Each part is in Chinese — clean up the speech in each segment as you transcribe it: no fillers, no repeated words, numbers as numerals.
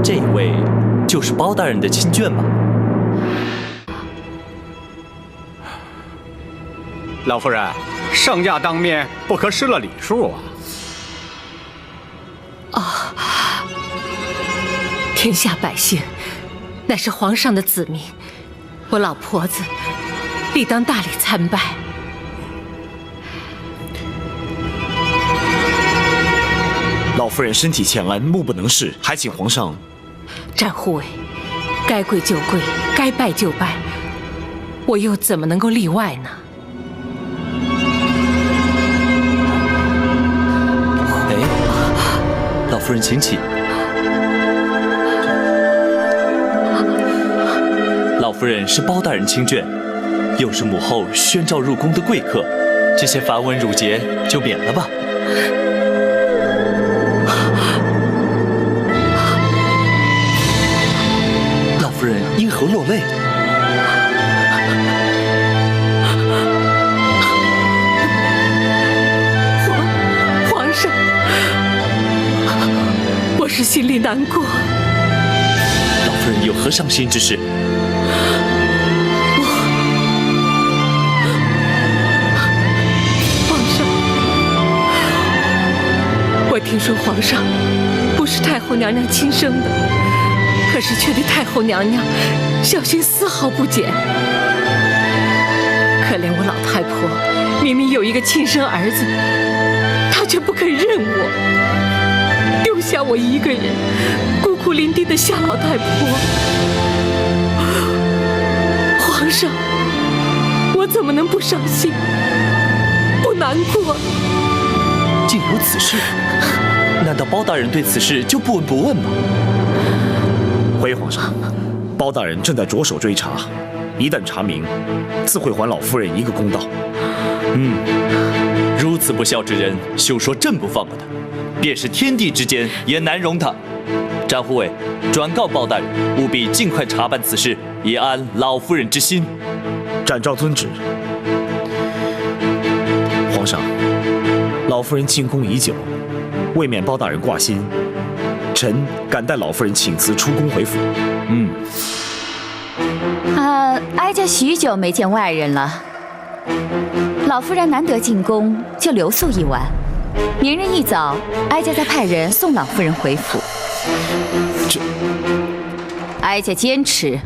这位就是包大人的亲眷吗？老夫人，圣驾当面，不可失了礼数啊！天下百姓乃是皇上的子民，我老婆子理当大礼参拜。老夫人身体欠安，目不能视，还请皇上。展护卫，该跪就跪，该拜就拜，我又怎么能够例外呢？老夫人请起。老夫人是包大人亲眷，又是母后宣召入宫的贵客，这些繁文缛节就免了吧。老夫人因何落泪？皇上，我是心里难过。老夫人有何伤心之事？我听说皇上不是太后娘娘亲生的，可是却对太后娘娘小心丝毫不减。可怜我老太婆，明明有一个亲生儿子，她却不肯认我，丢下我一个人孤苦伶仃的夏老太婆。皇上，我怎么能不伤心不难过？竟有此事？难道包大人对此事就不闻不问吗？回皇上，包大人正在着手追查，一旦查明，自会还老夫人一个公道。如此不孝之人，休说朕不放过他，便是天地之间也难容他。展护卫，转告包大人，务必尽快查办此事，以安老夫人之心。展昭遵旨。皇上，老夫人进宫已久，为免包大人挂心，臣敢代老夫人请辞出宫回府。哀家许久没见外人了，老夫人难得进宫，就留宿一晚。明日一早，哀家再派人送老夫人回府。哀家坚持，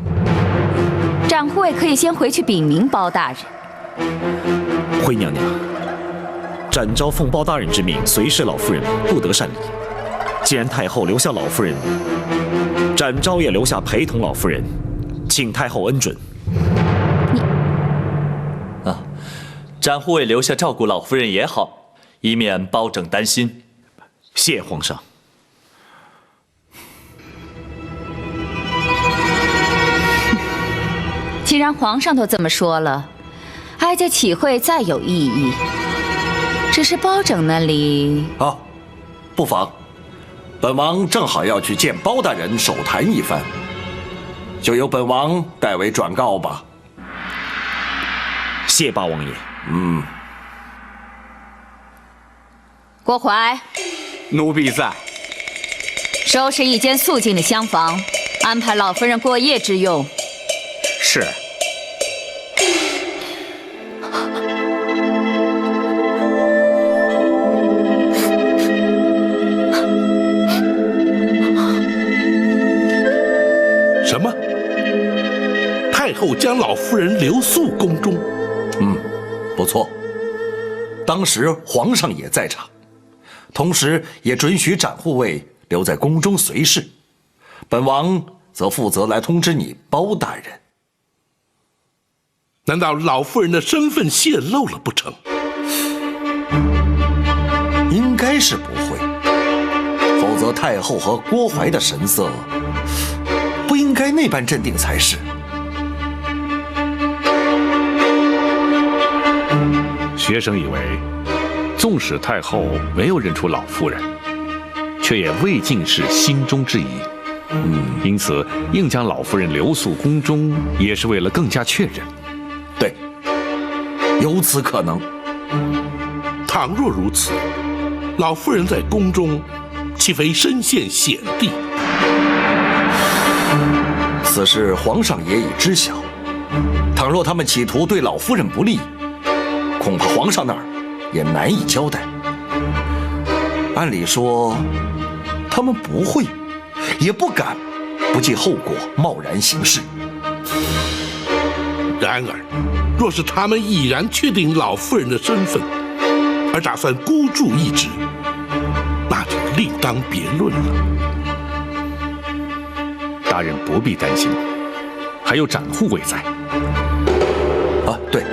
展护卫可以先回去禀明包大人。回娘娘，展昭奉包大人之命随侍老夫人，不得擅离。既然太后留下老夫人，展昭也留下陪同老夫人，请太后恩准。展护卫留下照顾老夫人也好，以免包拯担心。谢皇上。既然皇上都这么说了，哀家岂会再有异议？只是包拯那里……不妨。本王正好要去见包大人手谈一番，就由本王代为转告吧。谢八王爷。郭淮，奴婢在。收拾一间肃静的厢房，安排老夫人过夜之用。是。什么？太后将老夫人留宿宫中？不错。当时皇上也在场，同时也准许展护卫留在宫中随侍，本王则负责来通知你包大人。难道老夫人的身份泄露了不成？应该是不会，否则太后和郭淮的神色不应该那般镇定才是。学生以为，纵使太后没有认出老夫人，却也未尽是心中之疑。因此硬将老夫人留宿宫中，也是为了更加确认。对，有此可能。倘若如此，老夫人在宫中岂非身陷险地？此事皇上也已知晓。倘若他们企图对老夫人不利，恐怕皇上那儿也难以交代。按理说，他们不会，也不敢不计后果贸然行事。然而，若是他们毅然确定老夫人的身份，而打算孤注一掷，那就另当别论了。大人不必担心，还有展护卫在。啊，对，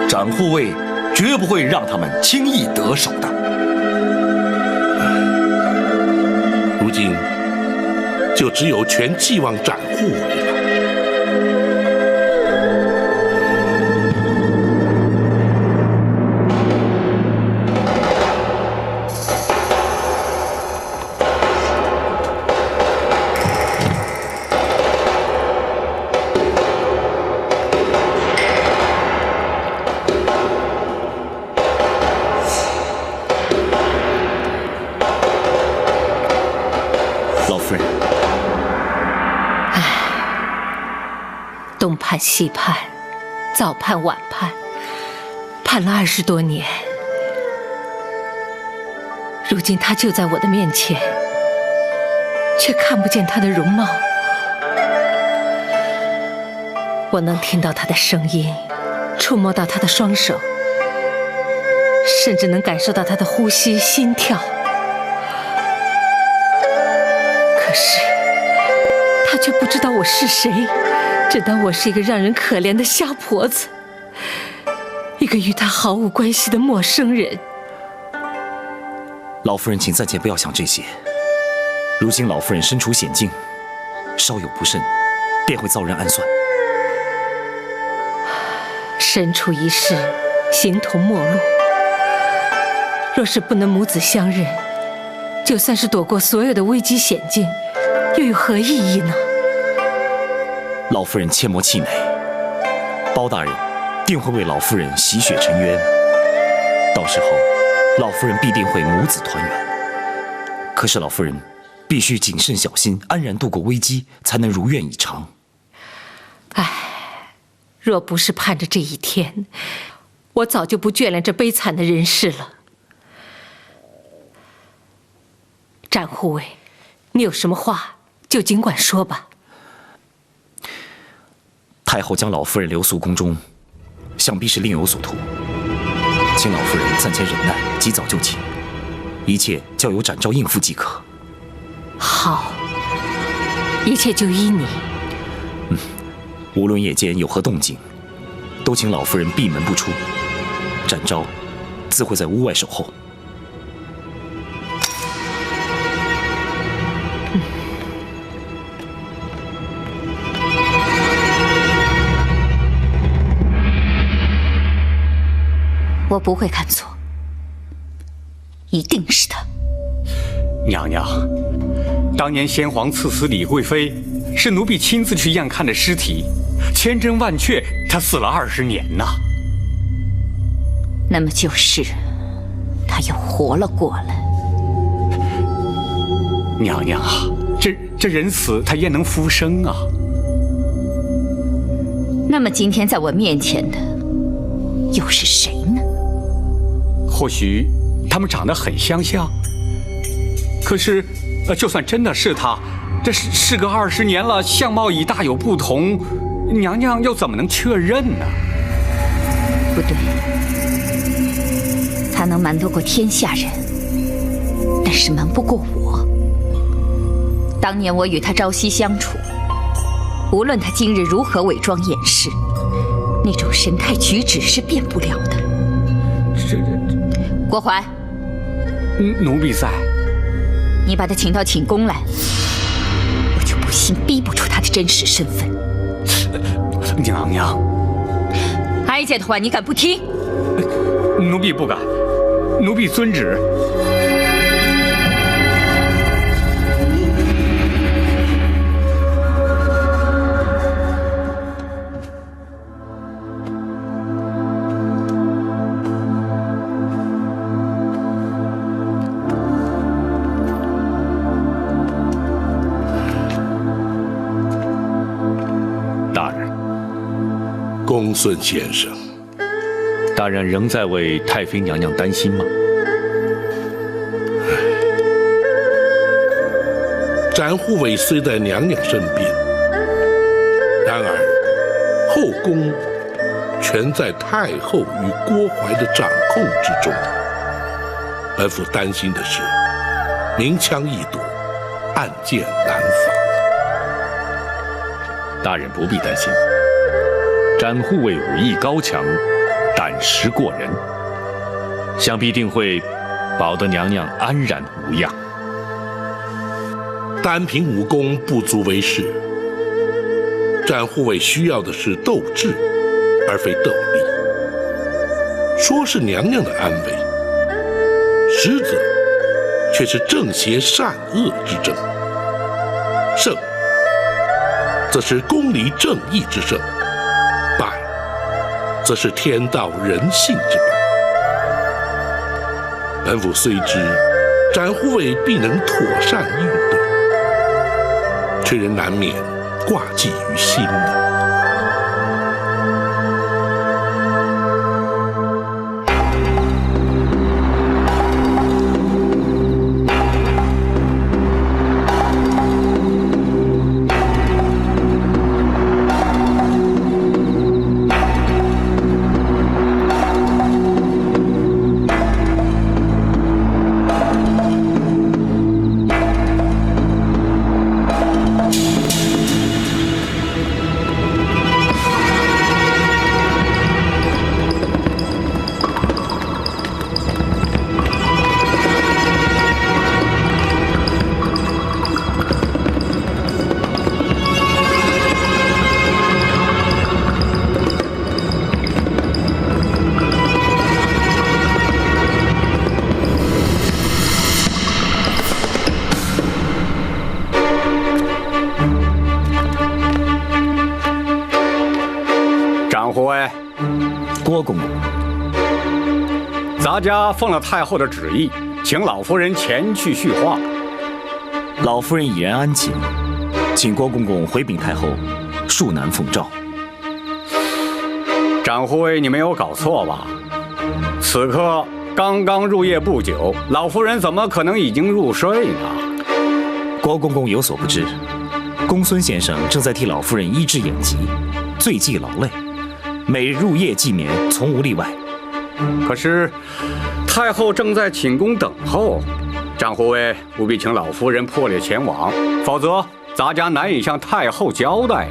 展护卫绝不会让他们轻易得手的。如今，就只有全寄望展护卫了。东盼西盼，早盼晚盼，盼了20多年，如今他就在我的面前，却看不见他的容貌。我能听到他的声音，触摸到他的双手，甚至能感受到他的呼吸、心跳。可是他却不知道我是谁，只当我是一个让人可怜的瞎婆子，一个与他毫无关系的陌生人。老夫人，请暂且不要想这些。如今老夫人身处险境，稍有不慎，便会遭人暗算。身处一世，形同陌路。若是不能母子相认，就算是躲过所有的危机险境，又有何意义呢？老夫人切莫气馁，包大人定会为老夫人洗雪沉冤，到时候老夫人必定会母子团圆。可是老夫人必须谨慎小心，安然度过危机，才能如愿以偿。唉，若不是盼着这一天，我早就不眷恋这悲惨的人世了。展护卫，你有什么话就尽管说吧。太后将老夫人留宿宫中，想必是另有所图，请老夫人暂且忍耐，及早就寝，一切交由展昭应付即可。好，一切就依你。无论夜间有何动静，都请老夫人闭门不出，展昭自会在屋外守候。我不会看错，一定是他。娘娘，当年先皇赐死李贵妃，是奴婢亲自去验看的尸体，千真万确，她死了20年呐。那么就是他又活了过来。娘娘啊，这人死他焉能复生啊？那么今天在我面前的又是谁呢？或许他们长得很相像，可是，就算真的是他，这事隔20年了，相貌已大有不同，娘娘又怎么能确认呢？不对，他能瞒得过天下人，但是瞒不过我。当年我与他朝夕相处，无论他今日如何伪装掩饰，那种神态举止是变不了的。郭淮，奴婢在。你把他请到寝宫来，我就不信逼不出他的真实身份。娘娘，哀家的话你敢不听？奴婢不敢，奴婢遵旨。公孙先生，大人仍在为太妃娘娘担心吗？展护卫虽在娘娘身边，然而后宫全在太后与郭槐的掌控之中。本府担心的是，明枪易躲，暗箭难防。大人不必担心，展护卫武艺高强，胆识过人，想必定会保得娘娘安然无恙。单凭武功不足为事，展护卫需要的是斗志，而非斗力。说是娘娘的安危，实则却是正邪善恶之争。胜，则是公理正义之胜；败，则是天道人性之败。本府虽知展护卫必能妥善应对，却仍难免挂记于心呢。护卫，郭公公，咱家奉了太后的旨意，请老夫人前去叙话。老夫人已然安寝，请郭公公回禀太后，恕难奉诏。展护卫，你没有搞错吧？此刻刚刚入夜不久，老夫人怎么可能已经入睡呢？郭公公有所不知，公孙先生正在替老夫人医治眼疾，最忌劳累，每日入夜既眠，从无例外。可是太后正在寝宫等候，展护卫务必请老夫人破例前往，否则咱家难以向太后交代。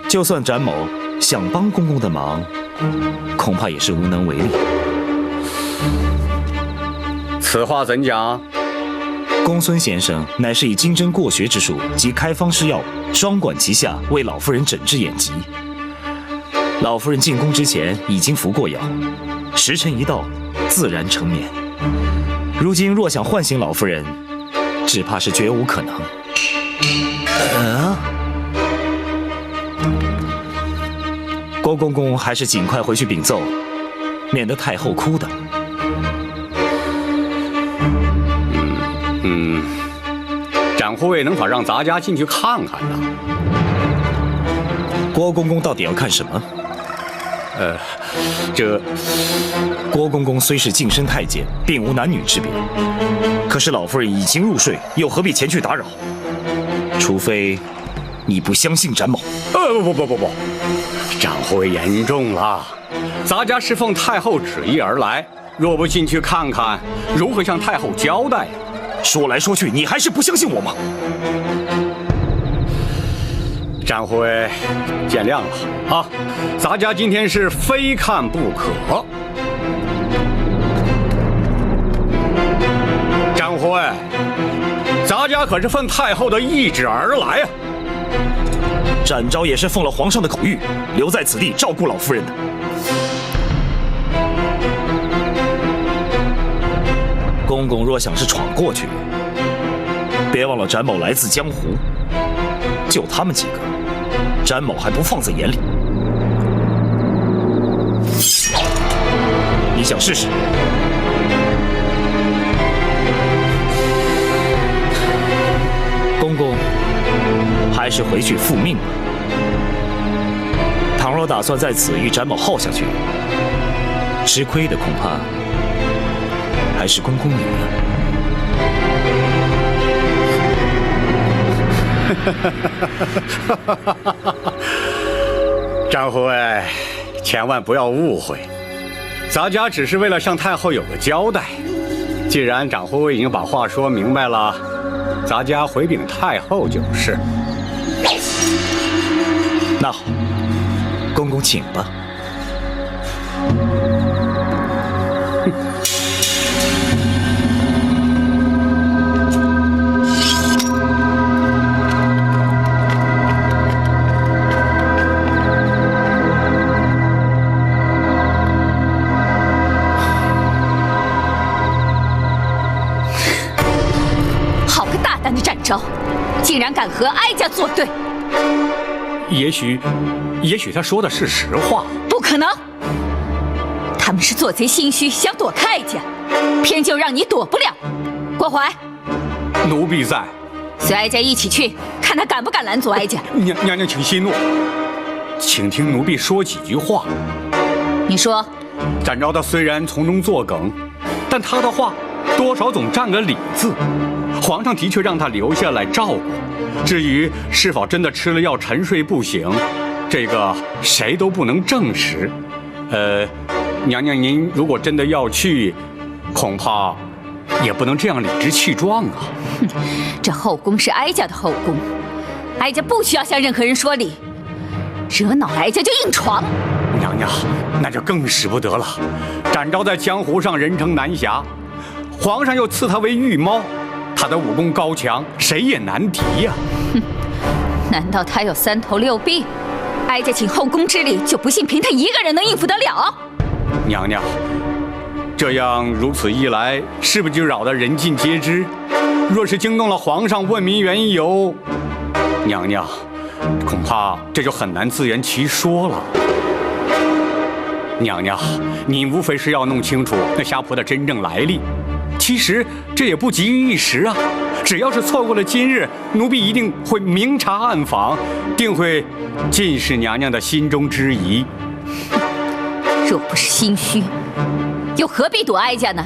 就算展某想帮公公的忙，恐怕也是无能为力。此话怎讲？公孙先生乃是以经侦过学之术及开方施药，双管齐下，为老夫人诊治眼疾。老夫人进宫之前已经服过药，时辰一到，自然成眠。如今若想唤醒老夫人，只怕是绝无可能。郭公公还是尽快回去禀奏，免得太后哭的。展护卫能否让咱家进去看看呢？郭公公到底要看什么？郭公公虽是近身太监，并无男女之别，可是老夫人已经入睡，又何必前去打扰？除非你不相信展某。不，展护卫言重了，咱家是奉太后旨意而来，若不进去看看，如何向太后交代？说来说去，你还是不相信我吗？展护卫，见谅了啊！咱家今天是非看不可。展护卫，咱家可是奉太后的懿旨而来啊！展昭也是奉了皇上的口谕，留在此地照顾老夫人的。公公若想是闯过去，别忘了展某来自江湖，就他们几个，展某还不放在眼里。你想试试？公公，还是回去复命吧。倘若打算在此与展某耗下去，吃亏的恐怕还是公公你了。张护卫，千万不要误会，咱家只是为了向太后有个交代。既然长护卫已经把话说明白了，咱家回禀太后就是。那好，公公请吧。昭，竟然敢和哀家作对！也许他说的是实话。不可能！他们是做贼心虚，想躲开哀家，偏就让你躲不了。郭槐，奴婢在。随哀家一起去，看他敢不敢拦阻哀家。娘娘请息怒，请听奴婢说几句话。你说。展昭他虽然从中作梗，但他的话多少总占个理字。皇上的确让他留下来照顾，至于是否真的吃了药沉睡不醒，这个谁都不能证实。娘娘您如果真的要去，恐怕也不能这样理直气壮啊。这后宫是哀家的后宫，哀家不需要向任何人说理，惹恼了哀家就硬闯。娘娘，那就更使不得了。展昭在江湖上人称南侠，皇上又赐他为御猫。他的武功高强，谁也难敌呀！哼，难道他有3头6臂？哀家请后宫之礼，就不信凭他一个人能应付得了？娘娘，这样如此一来，是不是就扰得人尽皆知？若是惊动了皇上，问明缘由，娘娘，恐怕这就很难自圆其说了。娘娘，您无非是要弄清楚那虾婆的真正来历。其实这也不急于一时啊，只要是错过了今日，奴婢一定会明察暗访，定会尽是娘娘的心中之疑。若不是心虚，又何必躲哀家呢？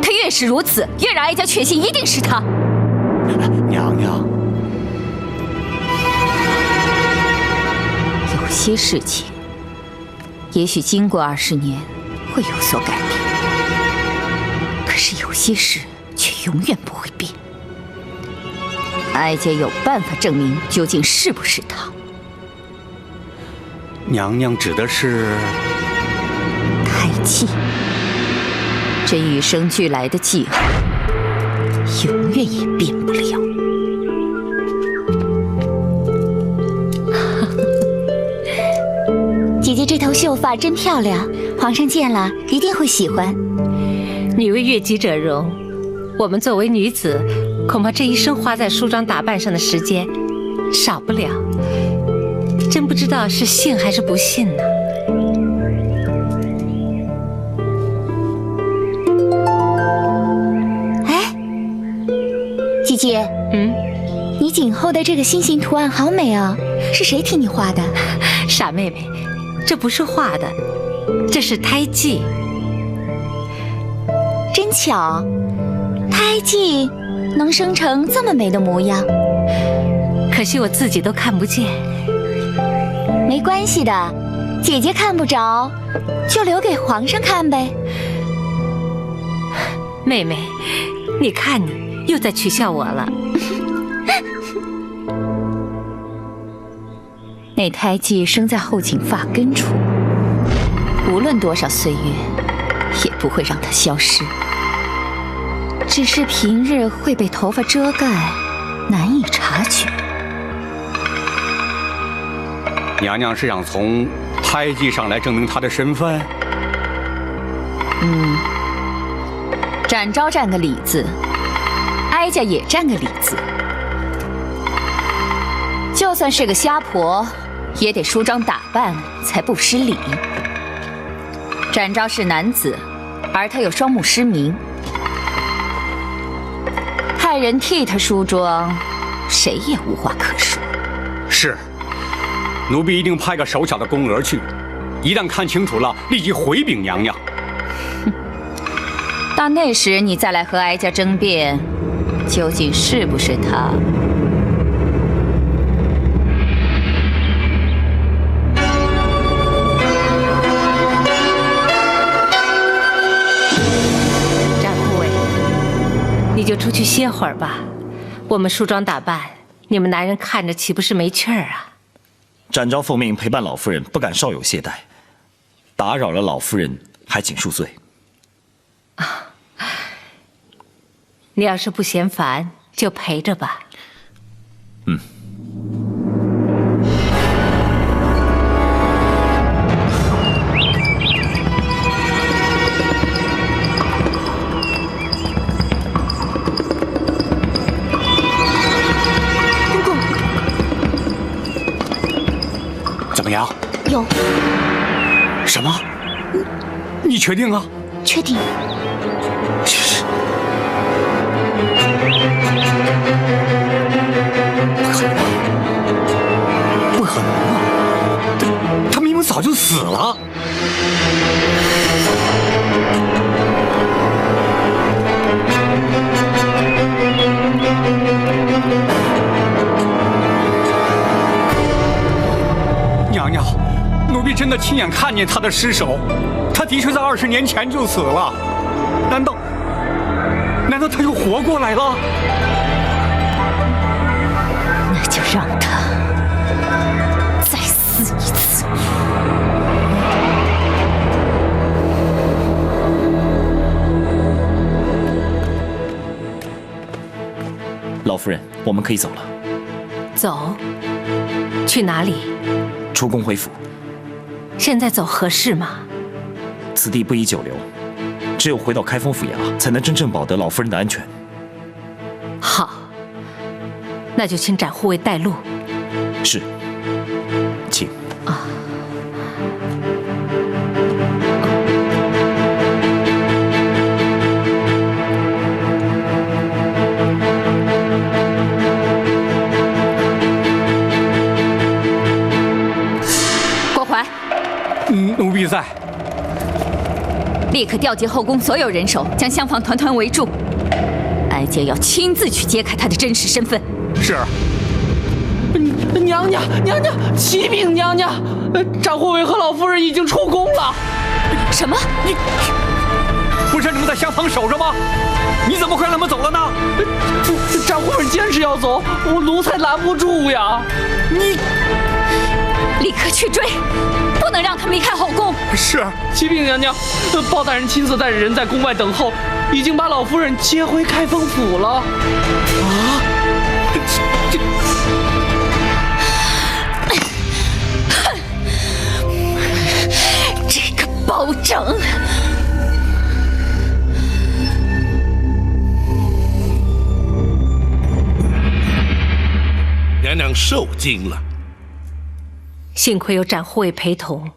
他越是如此，越让哀家确信一定是他。娘娘，有些事情，也许经过20年会有所改变。可是有些事却永远不会变。哀家有办法证明究竟是不是他。娘娘指的是胎记，这与生俱来的记号，永远也变不了。姐姐这头秀发真漂亮，皇上见了一定会喜欢。女为悦己者容，我们作为女子，恐怕这一生花在梳妆打扮上的时间少不了，真不知道是信还是不信呢。哎，姐姐，你颈后的这个心形图案好美哦，是谁替你画的？傻妹妹，这不是画的，这是胎记。真巧，胎记能生成这么美的模样，可惜我自己都看不见。没关系的，姐姐看不着，就留给皇上看呗。妹妹，你看你又在取笑我了。那胎记生在后颈发根处，无论多少岁月，也不会让它消失。只是平日会被头发遮盖，难以察觉。娘娘是想从胎记上来证明她的身份？展昭占个理字，哀家也占个理字。就算是个瞎婆，也得梳妆打扮才不失礼。展昭是男子，而他有双目失明，派人替他梳妆，谁也无话可说。是，奴婢一定派个手巧的宫娥去，一旦看清楚了，立即回禀娘娘。到那时你再来和哀家争辩，究竟是不是他？展护卫，你就出去歇会儿吧。我们梳妆打扮，你们男人看着岂不是没趣儿啊？展昭奉命陪伴老夫人，不敢稍有懈怠，打扰了老夫人，还请恕罪。你要是不嫌烦，就陪着吧。嗯。怎么样？有。什么？你确定啊？确定。不可能啊！他明明早就死了。娘娘，奴婢真的亲眼看见他的尸首，他的确在20年前就死了。难道他又活过来了？那就让他再死一次。老夫人，我们可以走了。走？去哪里？出宫回府。现在走合适吗？此地不宜久留，只有回到开封府衙，才能真正保得老夫人的安全。好，那就请展护卫带路。是，请。啊。郭淮，奴婢在。立刻调集后宫所有人手，将厢房团团围住。哀家要亲自去揭开他的真实身份。是。娘娘，启禀娘娘，展护卫和老夫人已经出宫了。什么？你不是你们在厢房守着吗？你怎么会让他们走了呢？展护卫坚持要走，我奴才拦不住呀。你立刻去追，不能让他们离开后宫。是。启禀娘娘，包大人亲自带着人在宫外等候，已经把老夫人接回开封府了。啊！这个包拯！娘娘受惊了。幸亏有展护卫陪同，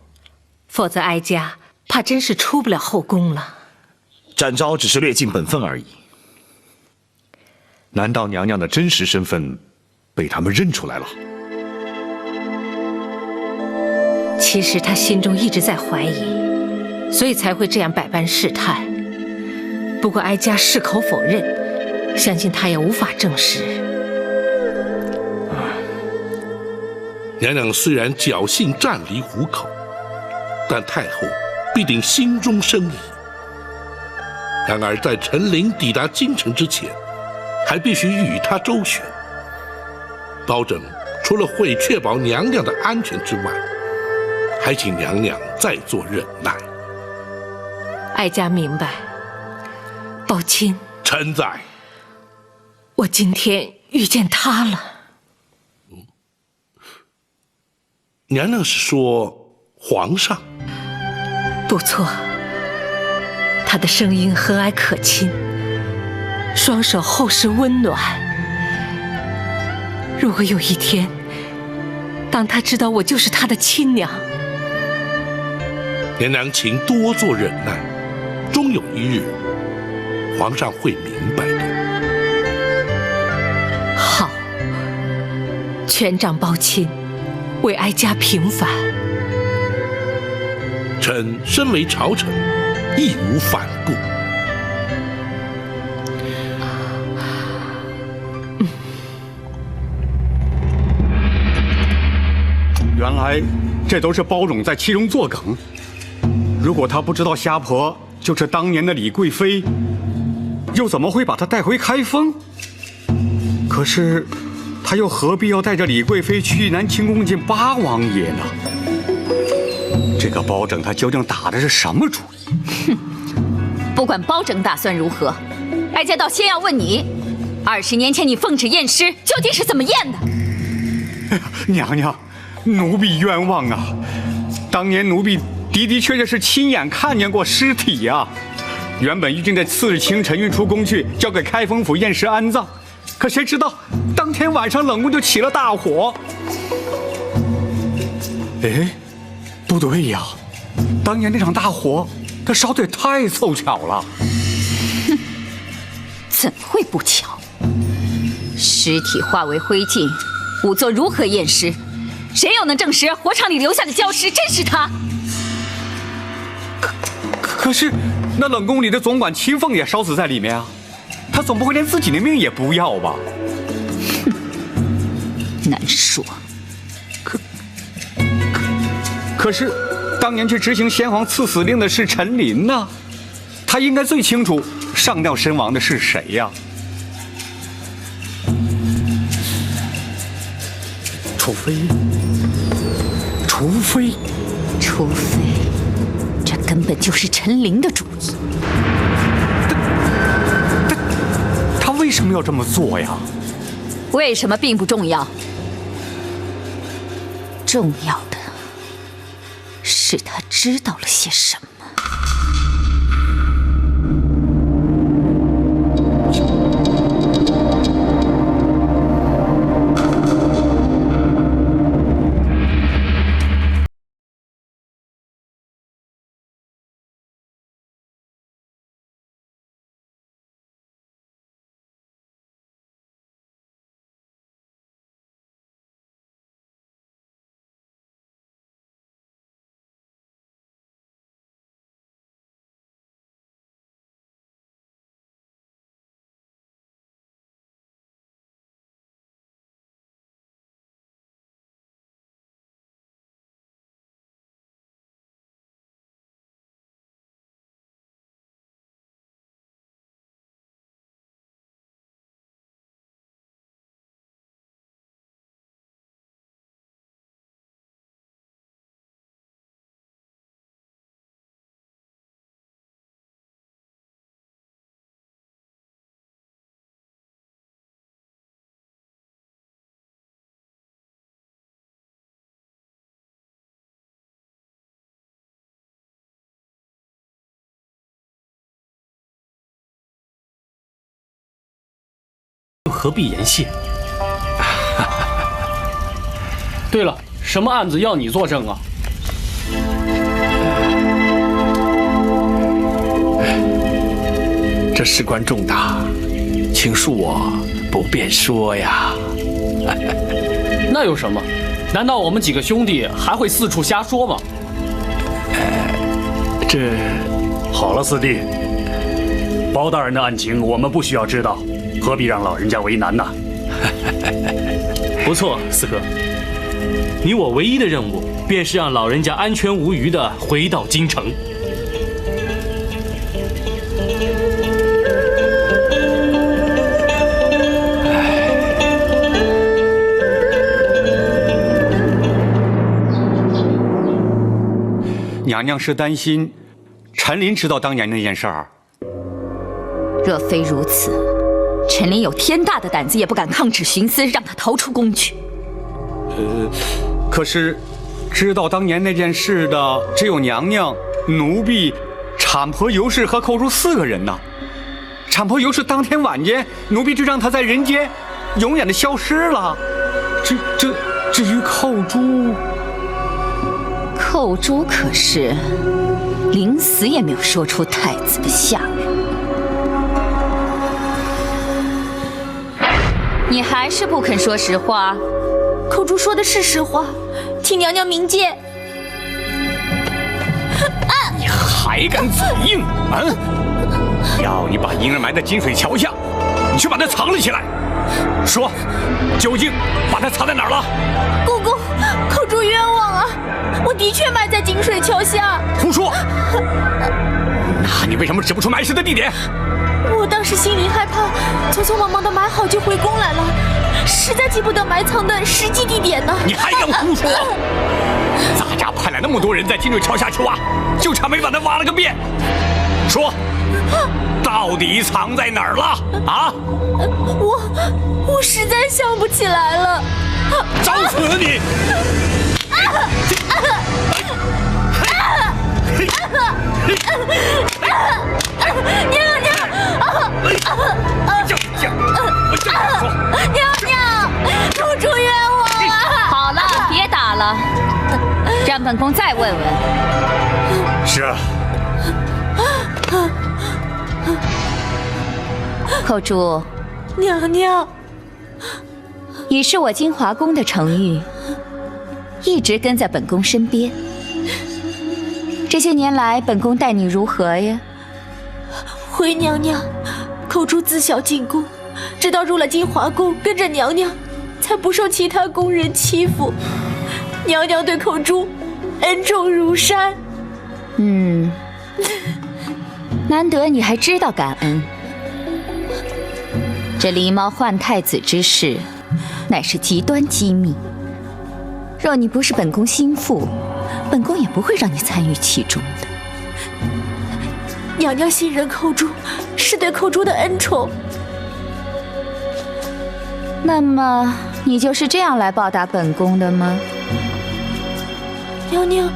否则哀家怕真是出不了后宫了。展昭只是略尽本分而已。难道娘娘的真实身份被他们认出来了？其实他心中一直在怀疑，所以才会这样百般试探。不过哀家矢口否认，相信他也无法证实。娘娘虽然侥幸暂离虎口，但太后必定心中生疑。然而在陈琳抵达京城之前，还必须与他周旋。包拯除了会确保娘娘的安全之外，还请娘娘再做忍耐。哀家明白。宝卿，臣在。我今天遇见他了。娘娘是说皇上？不错，他的声音和蔼可亲，双手厚实温暖。如果有一天，当他知道我就是他的亲娘，娘娘请多做忍耐，终有一日，皇上会明白的。好，权杖包亲，为哀家平反。臣身为朝臣，义无反顾。原来这都是包拯在其中作梗。如果他不知道虾婆就是当年的李贵妃，又怎么会把她带回开封？可是他又何必要带着李贵妃去南清宫见八王爷呢？这个包拯他究竟打的是什么主意？哼，不管包拯打算如何，哀家倒先要问你，20年前你奉旨验尸究竟是怎么验的？哎呀，娘娘，奴婢冤枉啊！当年奴婢的确是亲眼看见过尸体呀。原本预定在次日清晨运出宫去，交给开封府验尸安葬，可谁知道当天晚上冷宫就起了大火。哎，不对呀，当年那场大火，它烧得也太凑巧了。哼，怎会不巧？尸体化为灰烬，仵作如何验尸？谁又能证实火场里留下的焦尸真是他？可是，那冷宫里的总管秦凤也烧死在里面啊，他总不会连自己的命也不要吧？哼，难说。可是，当年去执行先皇赐死令的是陈琳呢，他应该最清楚上吊身亡的是谁呀？除非，这根本就是陈琳的主意。他为什么要这么做呀？为什么并不重要，重要的是他知道了些什么。何必言谢？对了，什么案子要你作证啊？这事关重大，请恕我不便说呀。那有什么？难道我们几个兄弟还会四处瞎说吗？这好了，四弟，包大人的案情我们不需要知道，何必让老人家为难呢？不错，四哥，你我唯一的任务便是让老人家安全无虞地回到京城。娘娘是担心陈琳知道当年那件事儿。若非如此，陈琳有天大的胆子也不敢抗旨徇私，让他逃出宫去。可是知道当年那件事的只有娘娘、奴婢、产婆尤氏和寇珠4个人呢。产婆尤氏当天晚间，奴婢就让她在人间永远的消失了。至于寇珠，寇珠可是临死也没有说出太子的下落。你还是不肯说实话？寇珠说的是实话，请娘娘明鉴。你还敢嘴硬啊！要你把婴儿埋在金水桥下，你去把它藏了起来。说，究竟把它藏在哪儿了？公公，口珠冤枉啊！我的确埋在金水桥下。胡说！那你为什么指不出埋尸的地点？我当时心里害怕，匆匆忙忙的埋好就回宫来了，实在记不得埋藏的实际地点呢。你还敢胡说！咱家派来那么多人在金水桥下去挖，就差没把它挖了个遍。说，到底藏在哪儿了？啊！我实在想不起来了。找死你！娘娘！娘娘，公主冤枉啊！好了，别打了，让本宫再问问。是啊。口珠，娘娘，你是我金华宫的宠玉，一直跟在本宫身边。这些年来，本宫待你如何呀？回娘娘，口珠自小进宫，直到入了金华宫，跟着娘娘，才不受其他宫人欺负。娘娘对口珠恩重如山。难得你还知道感恩。这狸猫换太子之事，乃是极端机密。若你不是本宫心腹，本宫也不会让你参与其中的。娘娘信任口珠，是对口珠的恩宠。那么，你就是这样来报答本宫的吗？娘娘，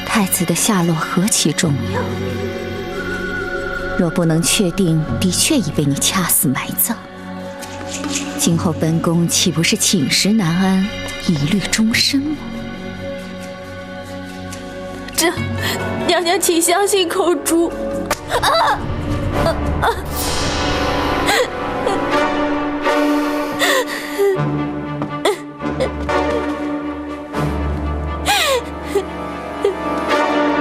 太子的下落何其重要！若不能确定的确已被你掐死埋葬，今后本宫岂不是寝食难安，疑虑终身吗？这，娘娘请相信口珠。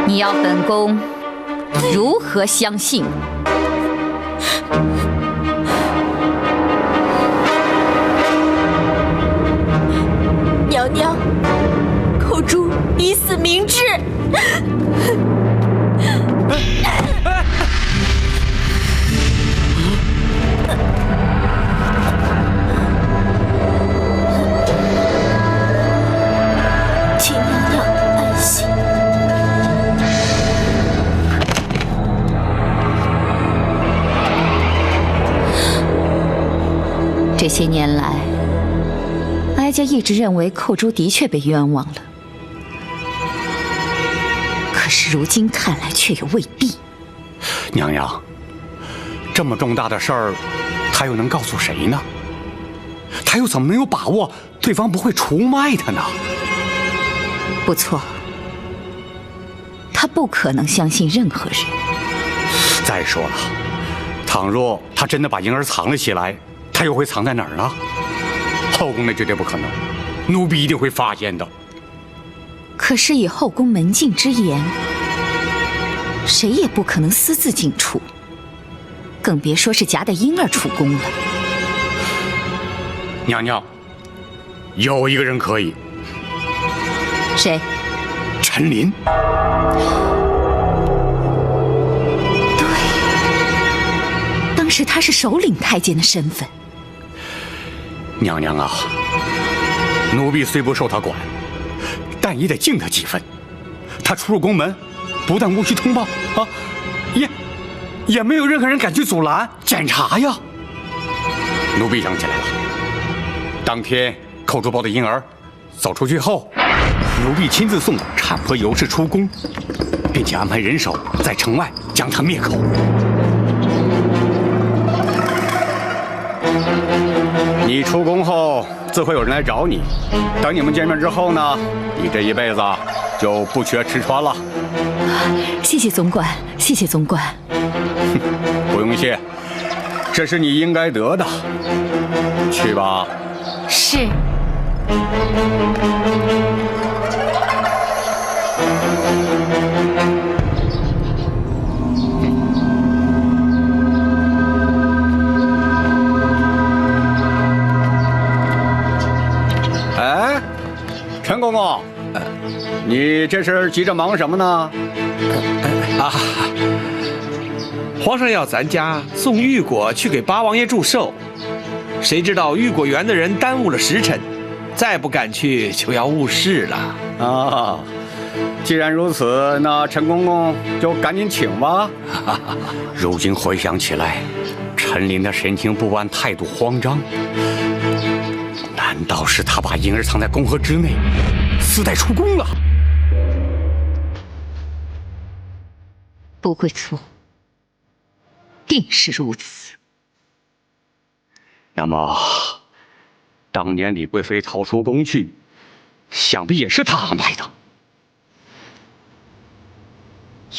你要本宫如何相信？娘娘，口珠已死明志。请娘娘安心。这些年来，哀家一直认为寇珠的确被冤枉了，可是如今看来却又未必。娘娘，这么重大的事儿，他又能告诉谁呢？他又怎么能有把握对方不会出卖他呢？不错，他不可能相信任何人。再说了，倘若他真的把婴儿藏了起来，他又会藏在哪儿呢？后宫那绝对不可能，奴婢一定会发现的。可是以后宫门禁之严，谁也不可能私自进出，更别说是夹带婴儿出宫了。娘娘，有一个人可以。谁？陈琳。对，当时他是首领太监的身份。娘娘啊，奴婢虽不受他管，但也得敬他几分。他出入宫门，不但无需通报啊，也没有任何人敢去阻拦检查呀。奴婢想起来了，当天寇珠抱的婴儿走出去后，奴婢亲自送产婆尤氏出宫，并且安排人手在城外将他灭口。你出宫后，自会有人来找你。等你们见面之后呢，你这一辈子就不缺吃穿了。谢谢总管，谢谢总管。不用谢。这是你应该得的。去吧。是。哎，陈公公，你这是急着忙什么呢？皇上要咱家送玉果去给八王爷祝寿，谁知道玉果园的人耽误了时辰，再不赶去就要误事了。啊，既然如此，那陈公公就赶紧请吧。如今回想起来，陈琳的神情不安，态度慌张，难道是他把婴儿藏在宫河之内，私带出宫了？不会错，定是如此。那么，当年李贵妃逃出宫去，想必也是他安排的。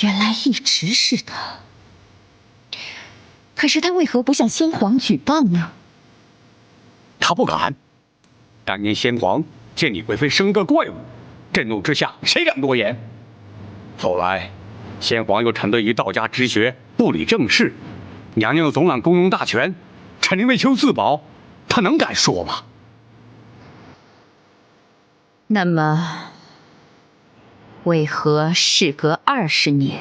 原来一直是他，可是他为何不向先皇举报呢？他不敢。当年先皇见李贵妃生个怪物，震怒之下，谁敢多言？后来，先皇又沉醉于道家之学，不理政事，娘娘又总揽宫中大权，陈琳为求自保，他能敢说吗？那么，为何事隔20年，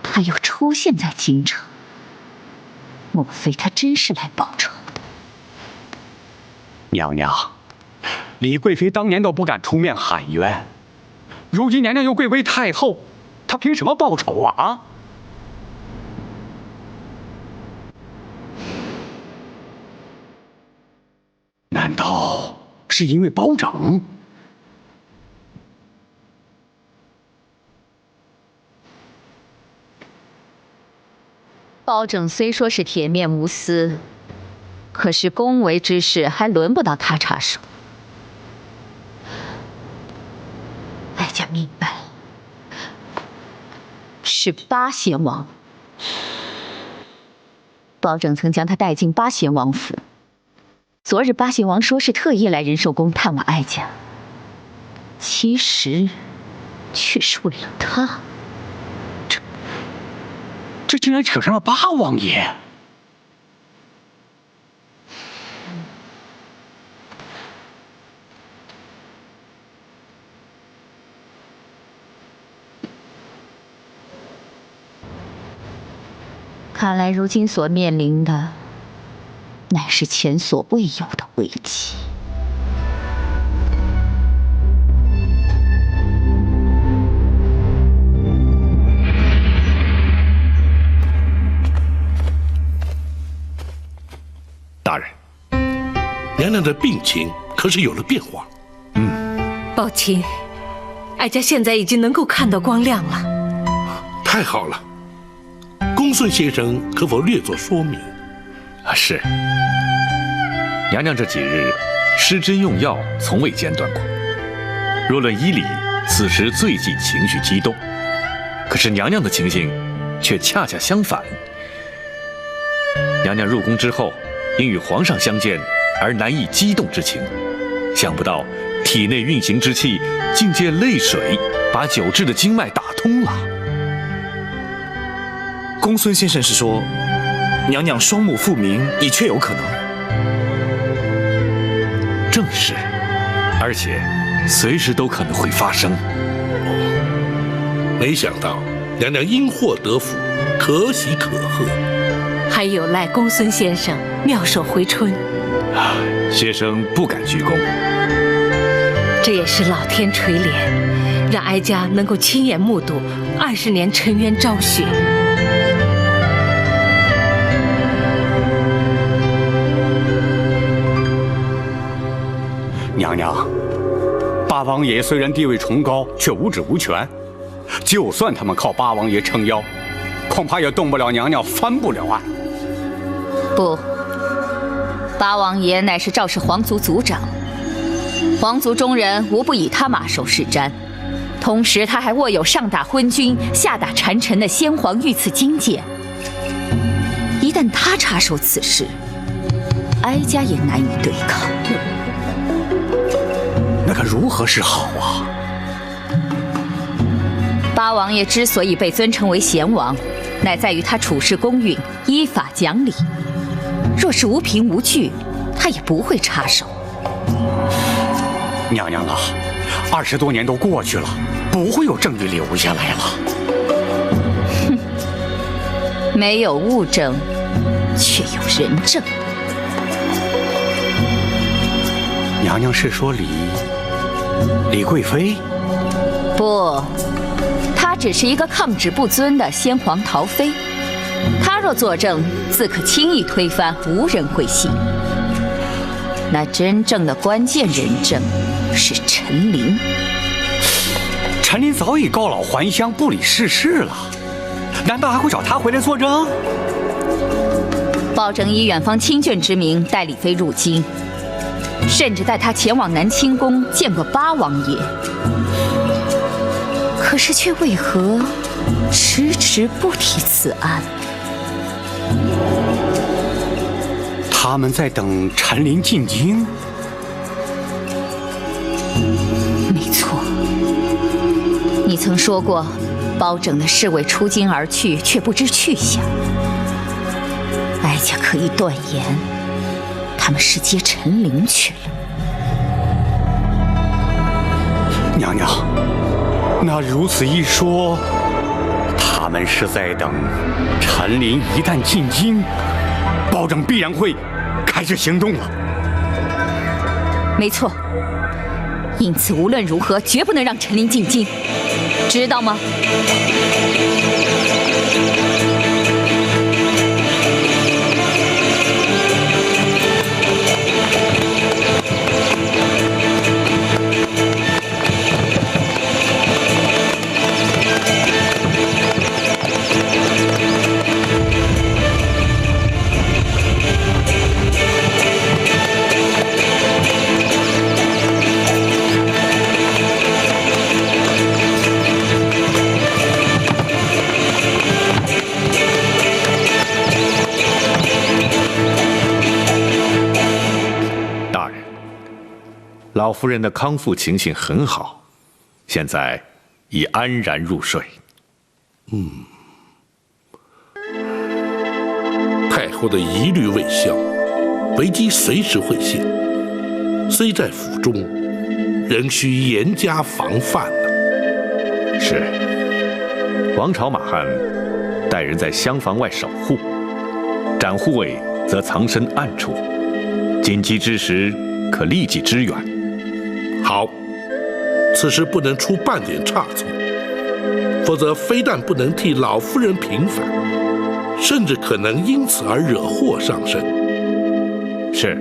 他又出现在京城？莫非他真是来报仇的？娘娘，李贵妃当年都不敢出面喊冤，如今娘娘又贵为太后，她凭什么报仇啊？难道是因为包拯？包拯虽说是铁面无私，可是宫闱之事还轮不到他插手。哀家明白，是八贤王。包拯曾将他带进八贤王府。昨日八贤王说是特意来仁寿宫探望哀家，其实却是为了他。这竟然扯上了八王爷！看来如今所面临的，乃是前所未有的危机。大人，娘娘的病情可是有了变化？宝琴，哀家现在已经能够看到光亮了。太好了，公孙先生可否略作说明？是。娘娘这几日施针用药，从未间断过。若论医理，此时最忌情绪激动。可是娘娘的情形却恰恰相反。娘娘入宫之后，因与皇上相见而难抑激动之情，想不到体内运行之气竟借泪水把久滞的经脉打通了。公孙先生是说，娘娘双目复明已确有可能。正是，而且随时都可能会发生。没想到娘娘因祸得福，可喜可贺。还有赖公孙先生妙手回春，学生不敢居功。这也是老天垂怜，让哀家能够亲眼目睹20年沉冤昭雪。娘娘，八王爷虽然地位崇高，却无职无权。就算他们靠八王爷撑腰，恐怕也动不了娘娘，翻不了案。不，八王爷乃是赵氏皇族族长，皇族中人无不以他马首是瞻。同时，他还握有上打昏君、下打谗臣的先皇御赐金剑。一旦他插手此事，哀家也难以对抗。那可如何是好啊？八王爷之所以被尊称为贤王，乃在于他处事公允，依法讲理。若是无凭无据，他也不会插手。娘娘啊，20多年都过去了，不会有证据留下来了。哼，没有物证，却有人证。娘娘是说李贵妃？不，她只是一个抗旨不遵的先皇陶妃。她若作证，自可轻易推翻，无人会信。那真正的关键人证是陈琳。陈琳早已告老还乡，不理世事了，难道还会找她回来作证？包拯以远方亲眷之名带李妃入京，甚至带她前往南清宫见过八王爷，可是却为何迟迟不提此案？他们在等陈琳进京。没错，你曾说过，包拯的侍卫出京而去，却不知去向。哀家可以断言，他们是接陈琳去了。娘娘，那如此一说，他们是在等陈琳一旦进京，包拯必然会开始行动了。没错，因此无论如何，绝不能让陈琳进京，知道吗？老夫人的康复情形很好，现在已安然入睡。太后的疑虑未消，危机随时会现，虽在府中，仍需严加防范呢。是，王朝马汉带人在厢房外守护，展护卫则藏身暗处，紧急之时可立即支援。好，此时不能出半点差错，否则非但不能替老夫人平反，甚至可能因此而惹祸上身。是，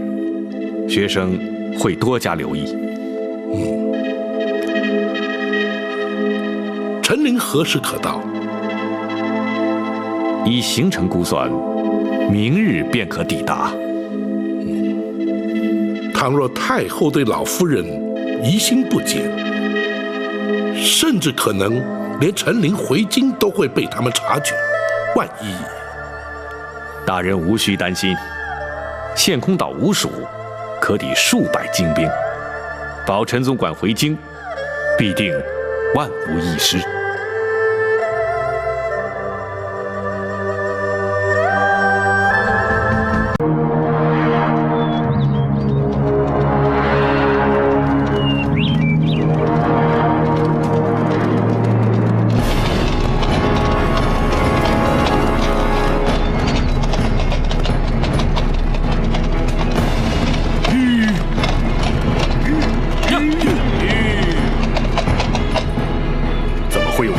学生会多加留意。陈琳何时可到？依行程估算，明日便可抵达。倘若太后对老夫人疑心不减，甚至可能连陈琳回京都会被他们察觉。万一……大人无需担心，陷空岛无属，可抵数百精兵，保陈总管回京，必定万无一失。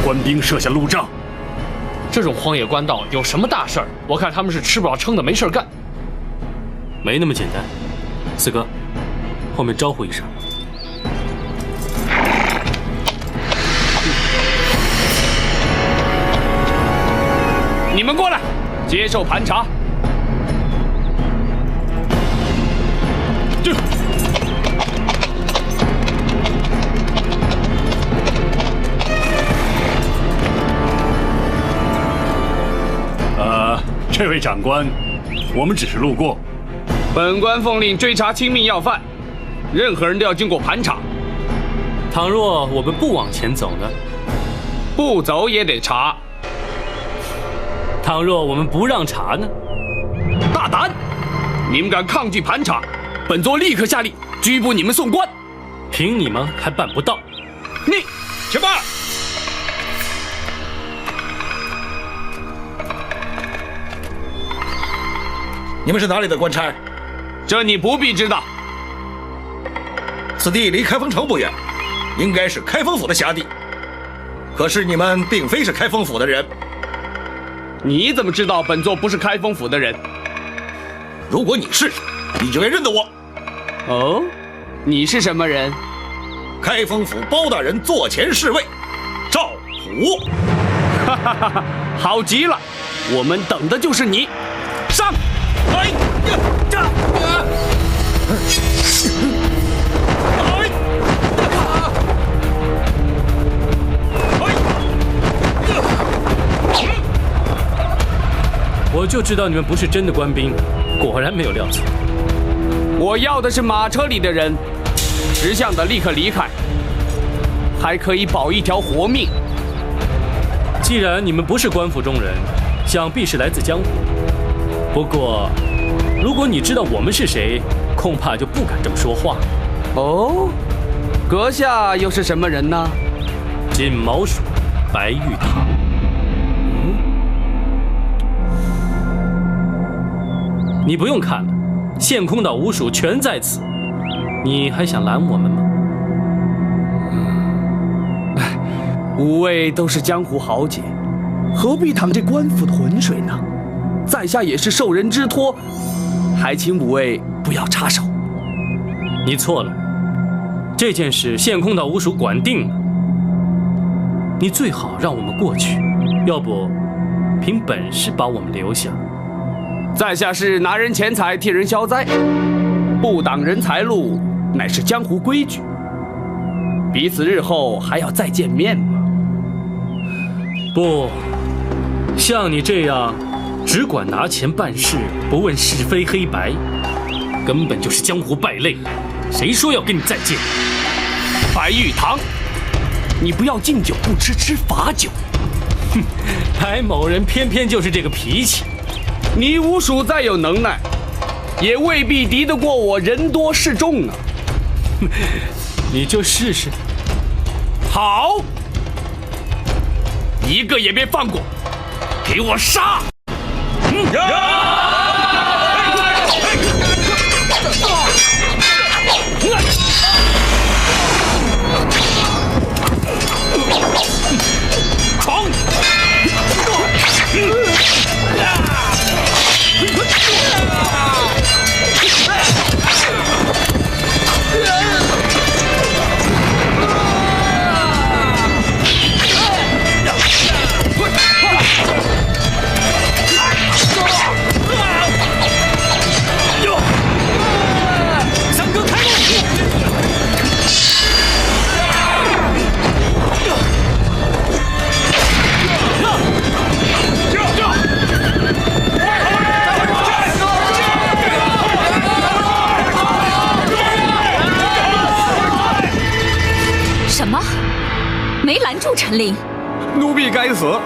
官兵设下路障，这种荒野官道有什么大事儿？我看他们是吃不饱撑的，没事干。没那么简单，四哥，后面招呼一声。你们过来，接受盘查。这位长官，我们只是路过。本官奉令追查亲密要犯，任何人都要经过盘查。倘若我们不往前走呢？不走也得查。倘若我们不让查呢？大胆！你们敢抗拒盘查，本座立刻下令拘捕你们送官。凭你们还办不到。你去吧。你们是哪里的官差？这你不必知道。此地离开封城不远，应该是开封府的辖地。可是你们并非是开封府的人。你怎么知道本座不是开封府的人？如果你是，你就该认得我。哦，你是什么人？开封府包大人座前侍卫赵虎。哈哈哈哈，好极了，我们等的就是你。上！哎呀！我就知道你们不是真的官兵，果然没有料错。我要的是马车里的人，识相的立刻离开，还可以保一条活命。既然你们不是官府中人，想必是来自江湖。不过，如果你知道我们是谁，恐怕就不敢这么说话。哦，阁下又是什么人呢？金毛鼠白玉堂。你不用看了，县空岛五署全在此，你还想拦我们吗？五位都是江湖豪杰，何必淌这官府的浑水呢？在下也是受人之托，还请五位不要插手。你错了，这件事县空岛五署管定了，你最好让我们过去，要不凭本事把我们留下。在下是拿人钱财替人消灾，不挡人财路，乃是江湖规矩。彼此日后还要再见面吗？不，像你这样只管拿钱办事，不问是非黑白，根本就是江湖败类。谁说要跟你再见？白玉堂，你不要敬酒不吃吃罚酒。哼，白某人偏偏就是这个脾气。你五署再有能耐，也未必敌得过我人多势众啊！你就试试。好，一个也别放过，给我杀！闯！什么？没拦住陈琳？奴婢该死！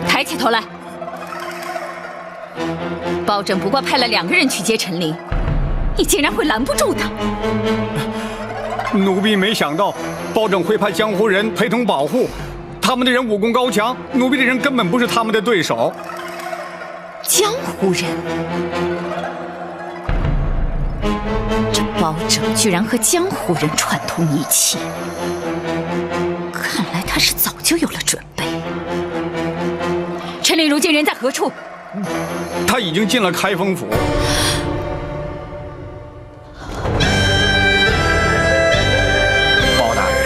抬起头来！包拯不过派了2个人去接陈琳，你竟然会拦不住他？奴婢没想到包拯会派江湖人陪同保护，他们的人武功高强，奴婢的人根本不是他们的对手。江湖人？这包拯居然和江湖人串通一气，看来他是早就有了准备。陈琳如今人在何处？他已经进了开封府。包大人，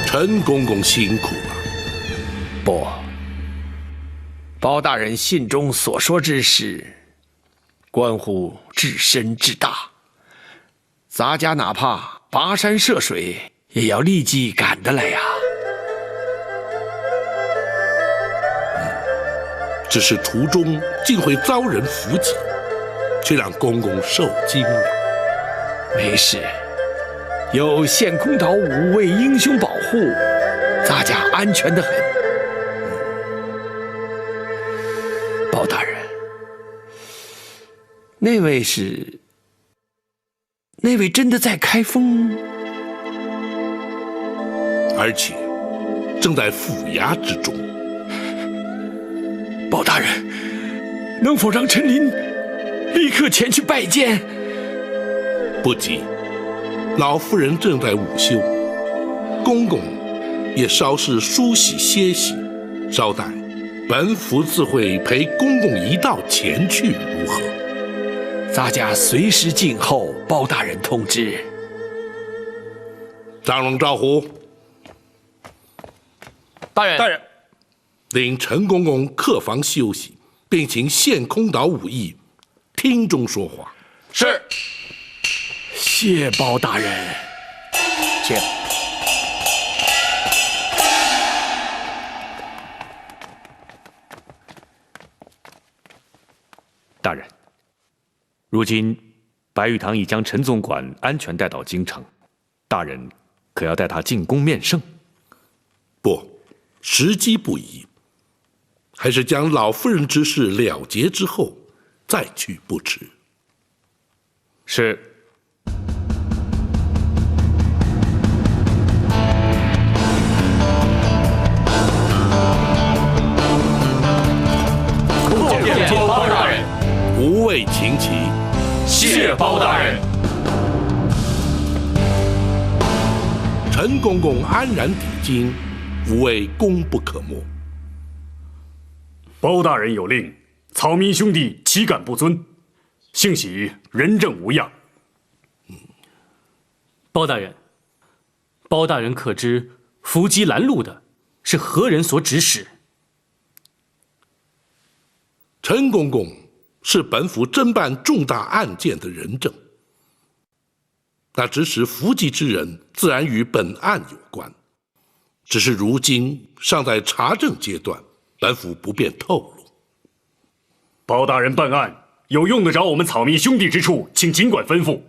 陈公公辛苦了。不，包大人信中所说之事，关乎至深至大，咱家哪怕跋山涉水，也要立即赶得来呀。只是途中竟会遭人伏击，却让公公受惊了。没事，有献空岛5位英雄保护，咱家安全得很。包大人，那位真的在开封，而且正在府衙之中。包大人，能否让臣林立刻前去拜见？不急，老夫人正在午休，公公也稍事梳洗歇息，稍待本府自会陪公公一道前去，如何？咱家随时静候包大人通知。张龙赵虎，大人，领陈公公客房休息，并请献空岛武艺厅中说话。是。谢包大人。请。大人，如今白玉堂已将陈总管安全带到京城，大人可要带他进宫面圣？不，时机不宜，还是将老夫人之事了结之后再去不迟。是。叩见包大人。无畏请起。谢包大人。陈公公安然抵京，无畏功不可没。包大人有令，草民兄弟岂敢不遵？幸喜人证无恙。包大人可知伏击拦路的是何人所指使？陈公公是本府侦办重大案件的人证，那指使伏击之人自然与本案有关，只是如今尚在查证阶段，本府不便透露。包大人办案有用得着我们草民兄弟之处，请尽管吩咐，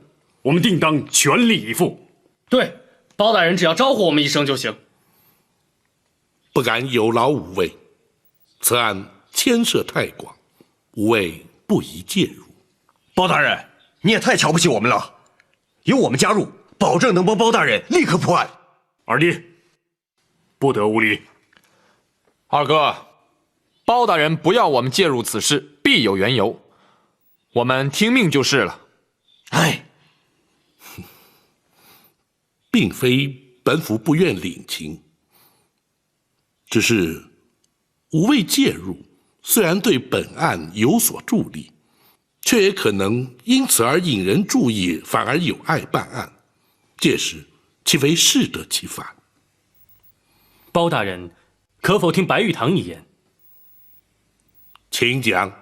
我们定当全力以赴。对，包大人只要招呼我们一声就行。不敢有劳五位，此案牵涉太广，五位不宜介入。包大人，你也太瞧不起我们了，有我们加入，保证能帮包大人立刻破案。二弟，不得无礼。二哥，包大人不要我们介入此事，必有缘由，我们听命就是了。哎，并非本府不愿领情，只是五位介入，虽然对本案有所助力，却也可能因此而引人注意，反而有碍办案，届时岂非适得其反？包大人，可否听白玉堂一言？请讲。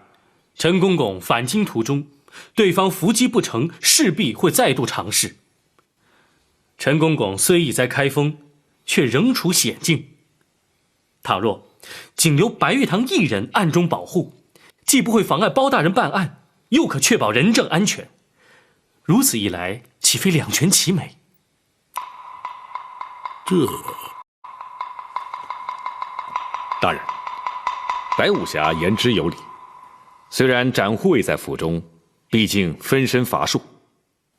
陈公公返京途中，对方伏击不成，势必会再度尝试。陈公公虽已在开封，却仍处险境。倘若仅留白玉堂一人暗中保护，既不会妨碍包大人办案，又可确保人证安全。如此一来，岂非两全其美？大人，白武侠言之有理。虽然展护卫在府中，毕竟分身乏术，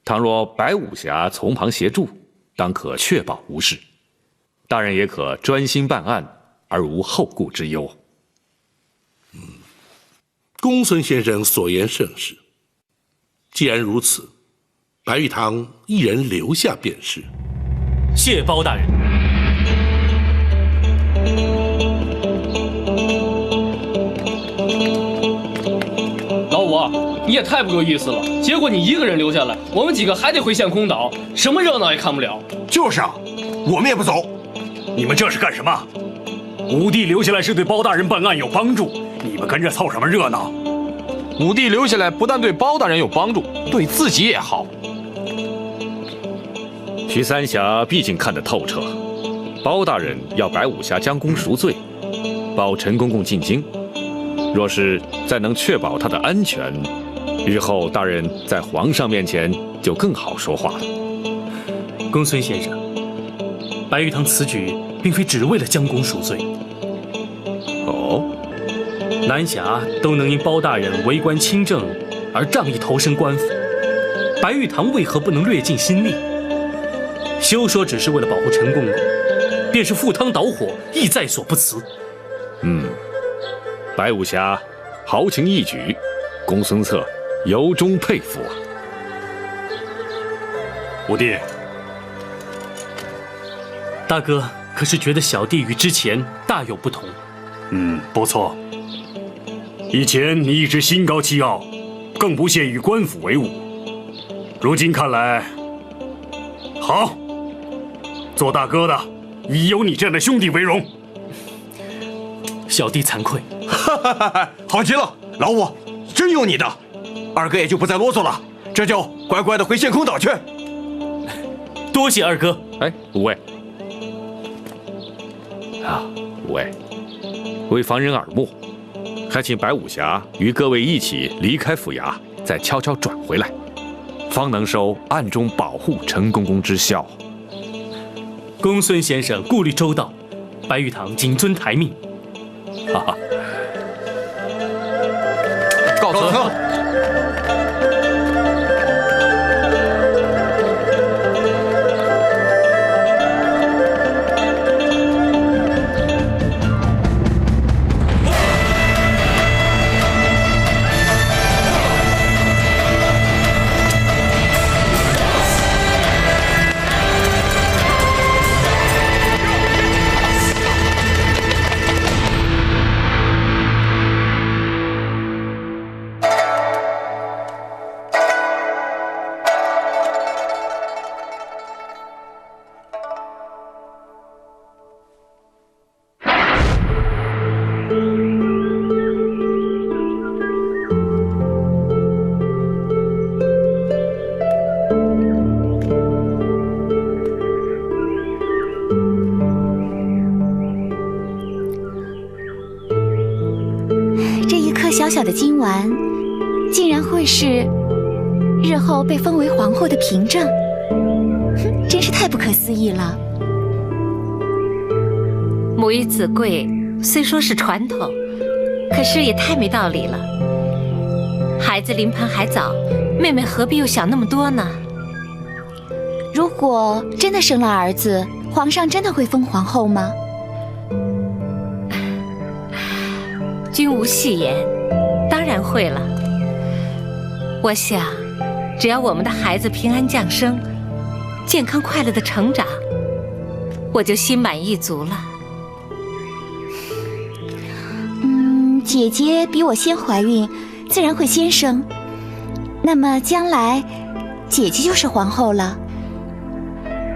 倘若白武侠从旁协助，当可确保无事。大人也可专心办案，而无后顾之忧。公孙先生所言甚是。既然如此，白玉堂一人留下便是。谢包大人。老五，你也太不够意思了！结果你一个人留下来，我们几个还得回献空岛，什么热闹也看不了。就是啊，我们也不走。你们这是干什么？五弟留下来是对包大人办案有帮助，你们跟着凑什么热闹？五弟留下来不但对包大人有帮助，对自己也好。徐三侠毕竟看得透彻，包大人要白武侠将功赎罪，保陈公公进京，若是再能确保他的安全，日后大人在皇上面前就更好说话了。公孙先生，白玉堂此举并非只为了将功赎罪。哦，南侠都能因包大人为官清正而仗义投身官府，白玉堂为何不能略尽心力？休说只是为了保护陈公公，便是赴汤蹈火，亦在所不辞。白武侠豪情义举，公孙策由衷佩服啊！五弟，大哥可是觉得小弟与之前大有不同？不错。以前你一直心高气傲，更不屑与官府为伍。如今看来，好，做大哥的以有你这样的兄弟为荣。小弟惭愧。好极了，老五，真有你的。二哥也就不再啰嗦了，这就乖乖的回陷空岛去。多谢二哥。哎，五位啊，五位，为防人耳目，还请白武侠与各位一起离开府衙，再悄悄转回来，方能收暗中保护陈公公之效。公孙先生顾虑周到，白玉堂谨遵台命。哈哈，告辞。小小的金丸，竟然会是日后被封为皇后的凭证，真是太不可思议了。母以子贵，虽说是传统，可是也太没道理了。孩子临盆还早，妹妹何必又想那么多呢？如果真的生了儿子，皇上真的会封皇后吗？君无戏言，当然会了。我想，只要我们的孩子平安降生，健康快乐的成长，我就心满意足了。姐姐比我先怀孕，自然会先生。那么将来，姐姐就是皇后了。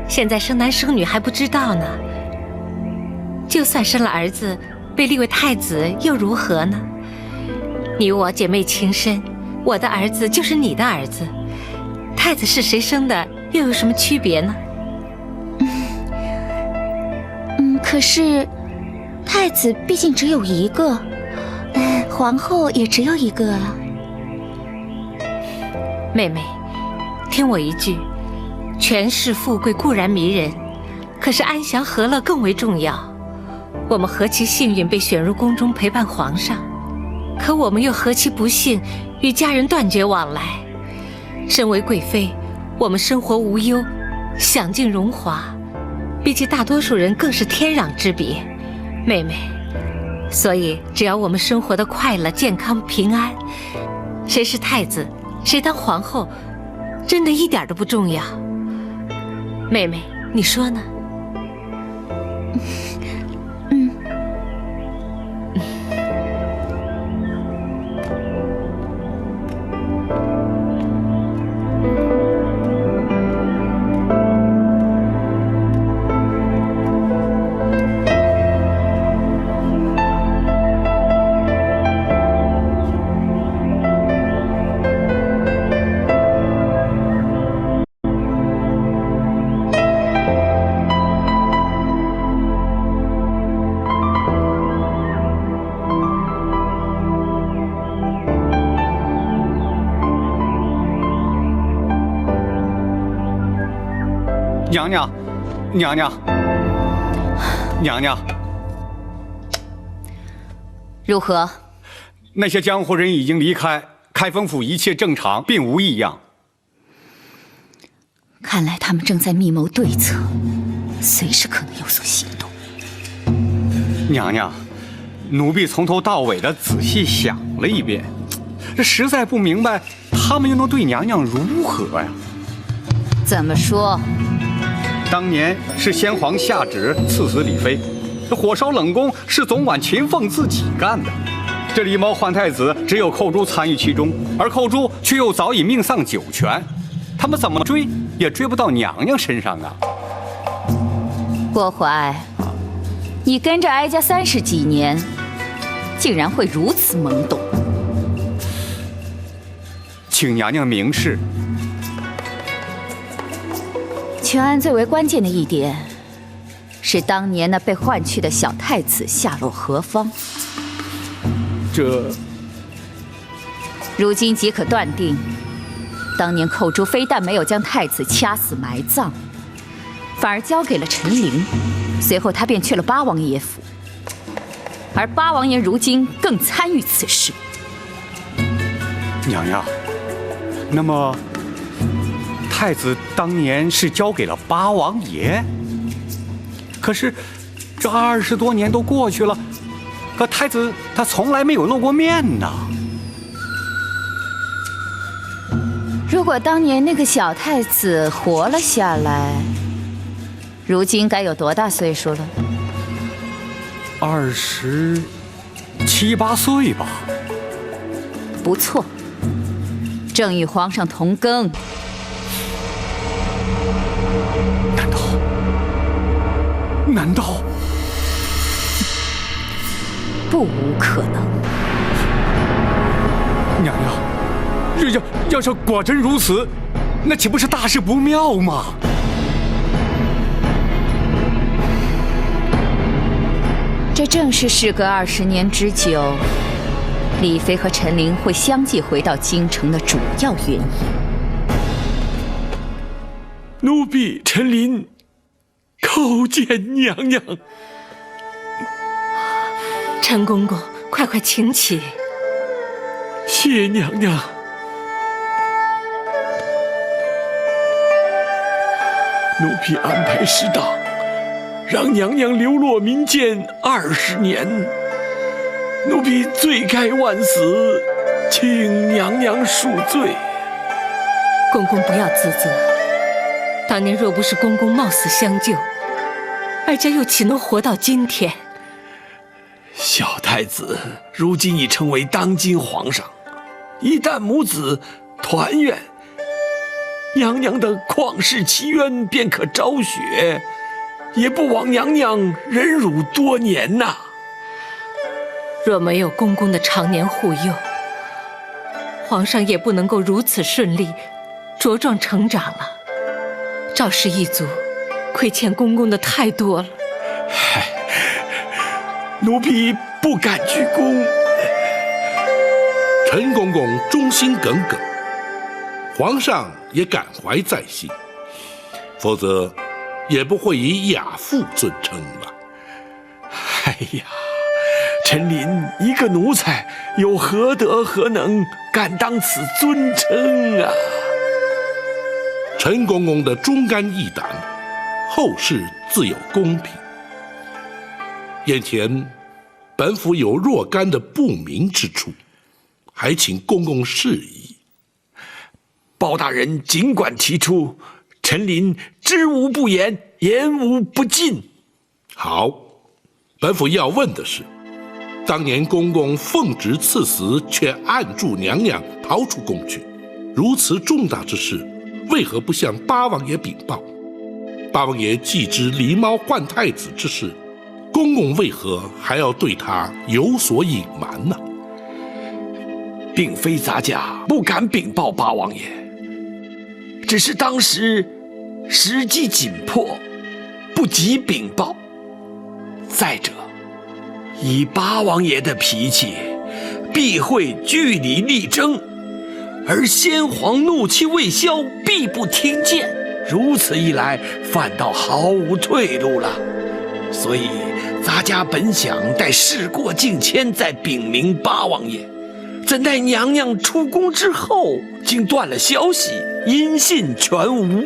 现在生男生女还不知道呢。就算生了儿子，被立为太子又如何呢？你我姐妹情深，我的儿子就是你的儿子，太子是谁生的又有什么区别呢？可是太子毕竟只有一个，皇后也只有一个啊。妹妹，听我一句，权势富贵固然迷人，可是安详和乐更为重要。我们何其幸运被选入宫中陪伴皇上，可我们又何其不幸与家人断绝往来。身为贵妃，我们生活无忧，享尽荣华，比起大多数人更是天壤之别。妹妹，所以只要我们生活的快乐、健康、平安，谁是太子，谁当皇后，真的一点都不重要。妹妹，你说呢？娘娘，娘娘，娘娘，如何？那些江湖人已经离开，开封府一切正常，并无异样。看来他们正在密谋对策，随时可能有所行动。娘娘，奴婢从头到尾的仔细想了一遍，这实在不明白他们又能对娘娘如何呀？怎么说？当年是先皇下旨赐死李妃，这火烧冷宫是总管秦凤自己干的。这狸猫换太子，只有寇珠参与其中，而寇珠却又早已命丧九泉，他们怎么追也追不到娘娘身上啊！郭淮，你跟着哀家30几年，竟然会如此懵懂。请娘娘明示。全案最为关键的一点，是当年那被换去的小太子下落何方？这，如今即可断定，当年寇珠非但没有将太子掐死埋葬，反而交给了陈琳，随后他便去了八王爷府，而八王爷如今更参与此事。娘娘，那么太子当年是交给了八王爷，可是这20多年都过去了，可太子他从来没有露过面呢。如果当年那个小太子活了下来，如今该有多大岁数了？27、8岁吧。不错，正与皇上同庚。难道不无可能？娘娘，这要是果真如此，那岂不是大事不妙吗？这正是事隔20年之久，李妃和陈琳会相继回到京城的主要原因。奴婢陈琳叩见娘娘。陈公公，快快请起。谢娘娘。奴婢安排失当，让娘娘流落民间20年，奴婢罪该万死，请娘娘恕罪。公公不要自责，当年若不是公公冒死相救，哀家又岂能活到今天？小太子如今已成为当今皇上，一旦母子团圆，娘娘的旷世奇冤便可昭雪，也不枉娘娘忍辱多年呐。若没有公公的常年护佑，皇上也不能够如此顺利茁壮成长了。赵氏一族亏欠公公的太多了。奴婢不敢居功。陈公公忠心耿耿，皇上也感怀在心，否则也不会以亚父尊称吧。哎呀，陈琳一个奴才，有何德何能，敢当此尊称啊？陈公公的忠肝义胆，后世自有公平。眼前本府有若干的不明之处，还请公公示意。包大人尽管提出，陈琳知无不言，言无不尽。好，本府要问的是，当年公公奉旨赐死，却按住娘娘逃出宫去，如此重大之事，为何不向八王爷禀报？八王爷既知狸猫换太子之事，公公为何还要对他有所隐瞒呢？并非咱家不敢禀报八王爷，只是当时时机紧迫，不及禀报。再者，以八王爷的脾气，必会据理力争，而先皇怒气未消，必不听谏。如此一来，反倒毫无退路了。所以，咱家本想待事过境迁再禀明八王爷，怎奈娘娘出宫之后，竟断了消息，音信全无。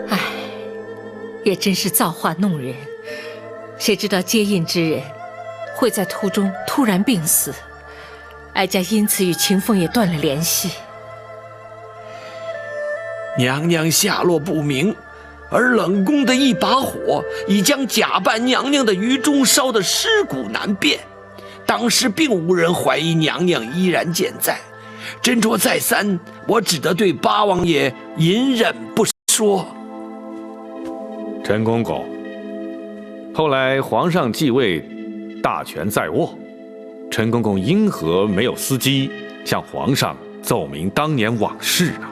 唉，也真是造化弄人。谁知道接应之人会在途中突然病死，哀家因此与秦凤也断了联系。娘娘下落不明，而冷宫的一把火已将假扮娘娘的于中烧得尸骨难辨。当时并无人怀疑娘娘依然健在，斟酌再三，我只得对八王爷隐忍不说。陈公公，后来皇上继位，大权在握，陈公公因何没有伺机向皇上奏明当年往事呢？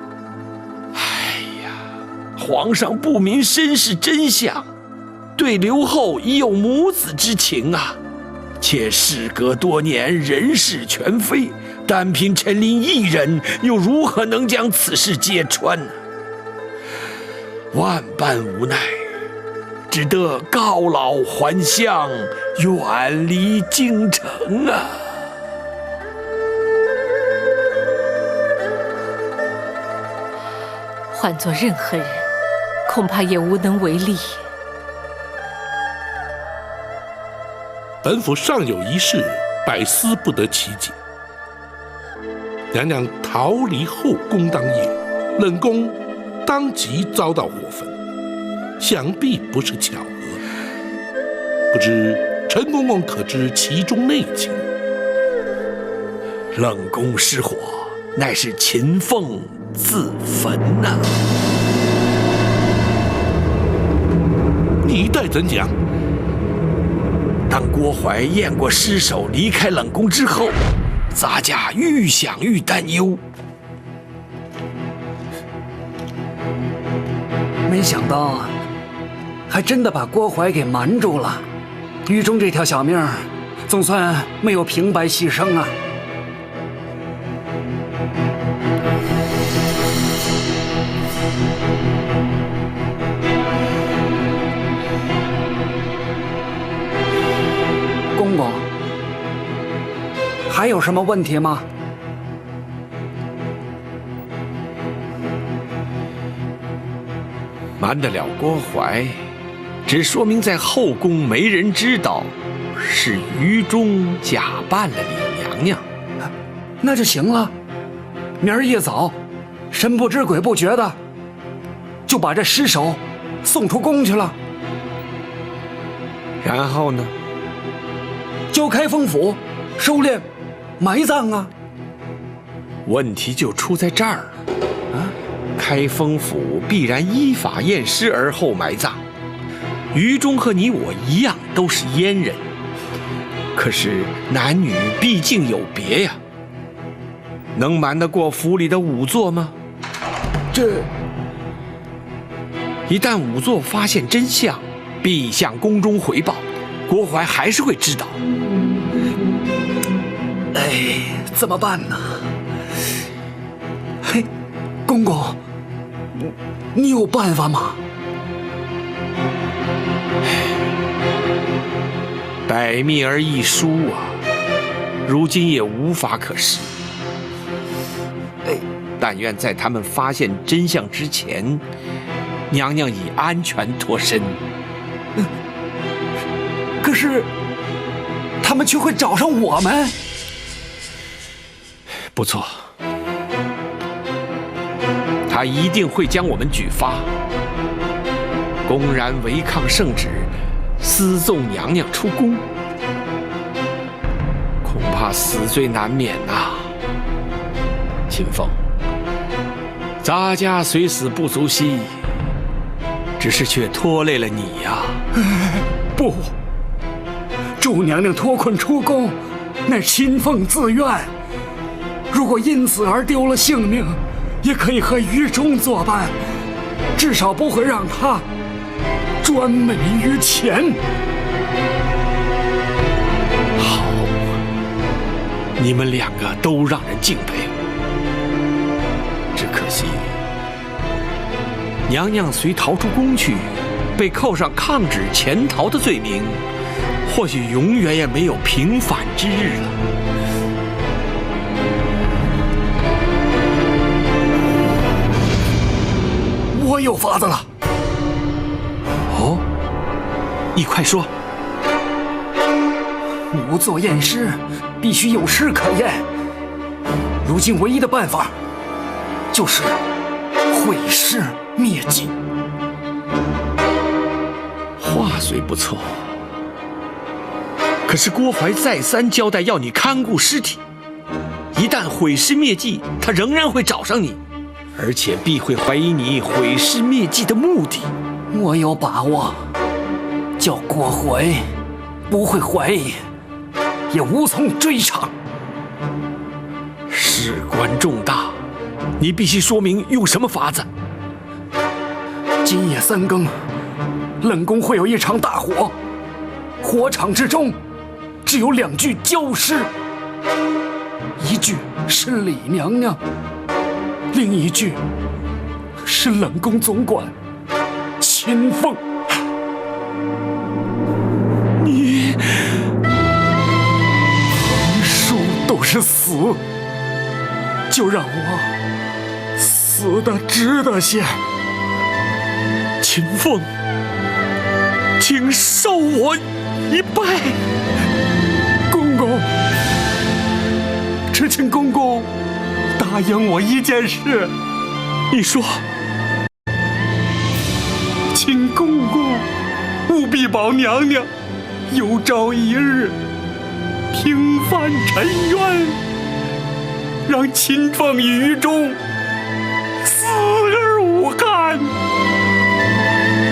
皇上不明身世真相，对刘后已有母子之情啊。且事隔多年，人事全非，单凭陈琳一人，又如何能将此事揭穿呢？万般无奈，只得告老还乡，远离京城啊。换做任何人，恐怕也无能为力。本府尚有一事，百思不得其解。娘娘逃离后宫当夜，冷宫当即遭到火焚，想必不是巧合。不知陈公公可知其中内情？冷宫失火，乃是秦凤自焚呐。一代怎讲？当郭槐验过尸首离开冷宫之后，咱家愈想愈担忧。没想到，还真的把郭槐给瞒住了。狱中这条小命，总算没有平白牺牲啊。公公，还有什么问题吗？瞒得了郭槐，只说明在后宫没人知道是于中假扮了李娘娘，那就行了。明儿一早，神不知鬼不觉的就把这尸首送出宫去了。然后呢？交开封府收敛埋葬啊。问题就出在这儿了。开封府必然依法验尸而后埋葬。于中和你我一样都是阉人，可是男女毕竟有别呀，能瞒得过府里的仵作吗？一旦仵作发现真相，必向宫中回报，郭槐还是会知道。哎，怎么办呢？嘿，公公，你有办法吗？百密而一疏啊，如今也无法可施。但愿在他们发现真相之前，娘娘已安全脱身。可是，他们却会找上我们。不错，他一定会将我们举发，公然违抗圣旨，私纵娘娘出宫，恐怕死罪难免呐。秦凤，咱家虽死不足惜，只是却拖累了你呀。不，祝娘娘脱困出宫，乃秦凤自愿。如果因此而丢了性命，也可以和于中作伴，至少不会让他专美于前。好，你们两个都让人敬佩，只可惜娘娘虽逃出宫去，被扣上抗旨潜逃的罪名，或许永远也没有平反之日了。我有法子了。哦，你快说。仵作验尸必须有尸可验，如今唯一的办法就是毁尸灭迹。话虽不错，可是郭槐再三交代要你看顾尸体，一旦毁尸灭迹，他仍然会找上你，而且必会怀疑你毁尸灭迹的目的。我有把握，叫郭槐不会怀疑，也无从追查。事关重大，你必须说明用什么法子。今夜3更，冷宫会有一场大火，火场之中只有2具焦尸，一具是李娘娘，另一具是冷宫总管秦凤。你横竖都是死，就让我死得值得些。秦凤，请受我一拜。公公，只请公公答应我一件事。你说。请公公务必保娘娘有朝一日平反沉冤，让秦凤于中死而无憾。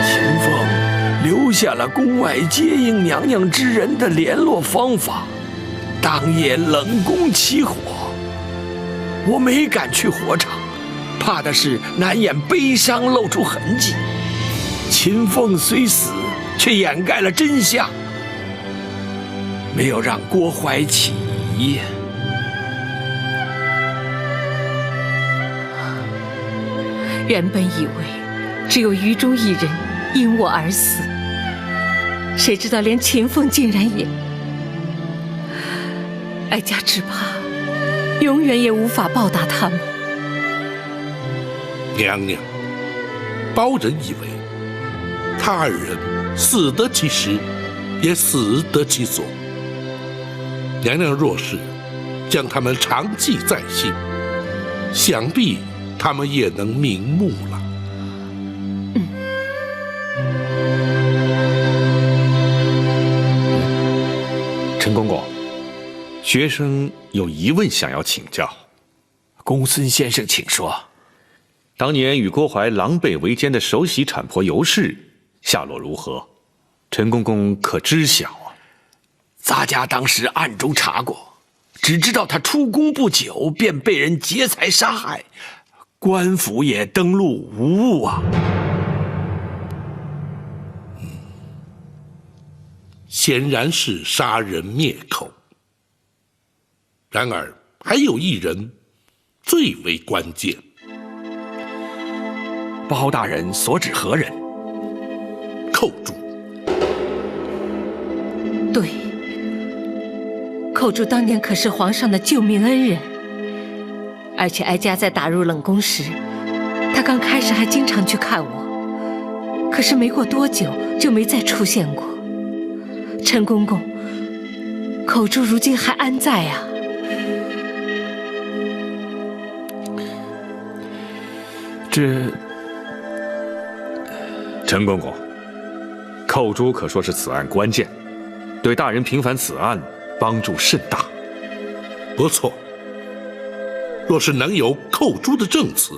秦凤留下了宫外接应娘娘之人的联络方法，当夜冷宫起火，我没敢去火场，怕的是难掩悲伤露出痕迹。秦凤虽死，却掩盖了真相，没有让郭槐起疑。原本以为只有于中一人因我而死，谁知道连秦凤竟然也……哀家只怕永远也无法报答他们。娘娘，包人以为他2人死得其时，也死得其所。娘娘若是将他们长记在心，想必他们也能瞑目了。陈公公，学生有疑问想要请教。公孙先生，请说。当年与郭槐狼狈为奸的首席产婆尤氏下落如何？陈公公可知晓啊？咱家当时暗中查过，只知道他出宫不久便被人劫财杀害，官府也登录无误啊。显然是杀人灭口。然而还有一人最为关键。包大人所指何人？寇珠。对，寇珠当年可是皇上的救命恩人，而且哀家在打入冷宫时，他刚开始还经常去看我，可是没过多久就没再出现过。陈公公，寇珠如今还安在啊？陈公公，寇珠可说是此案关键，对大人平反此案帮助甚大。不错，若是能有寇珠的证词，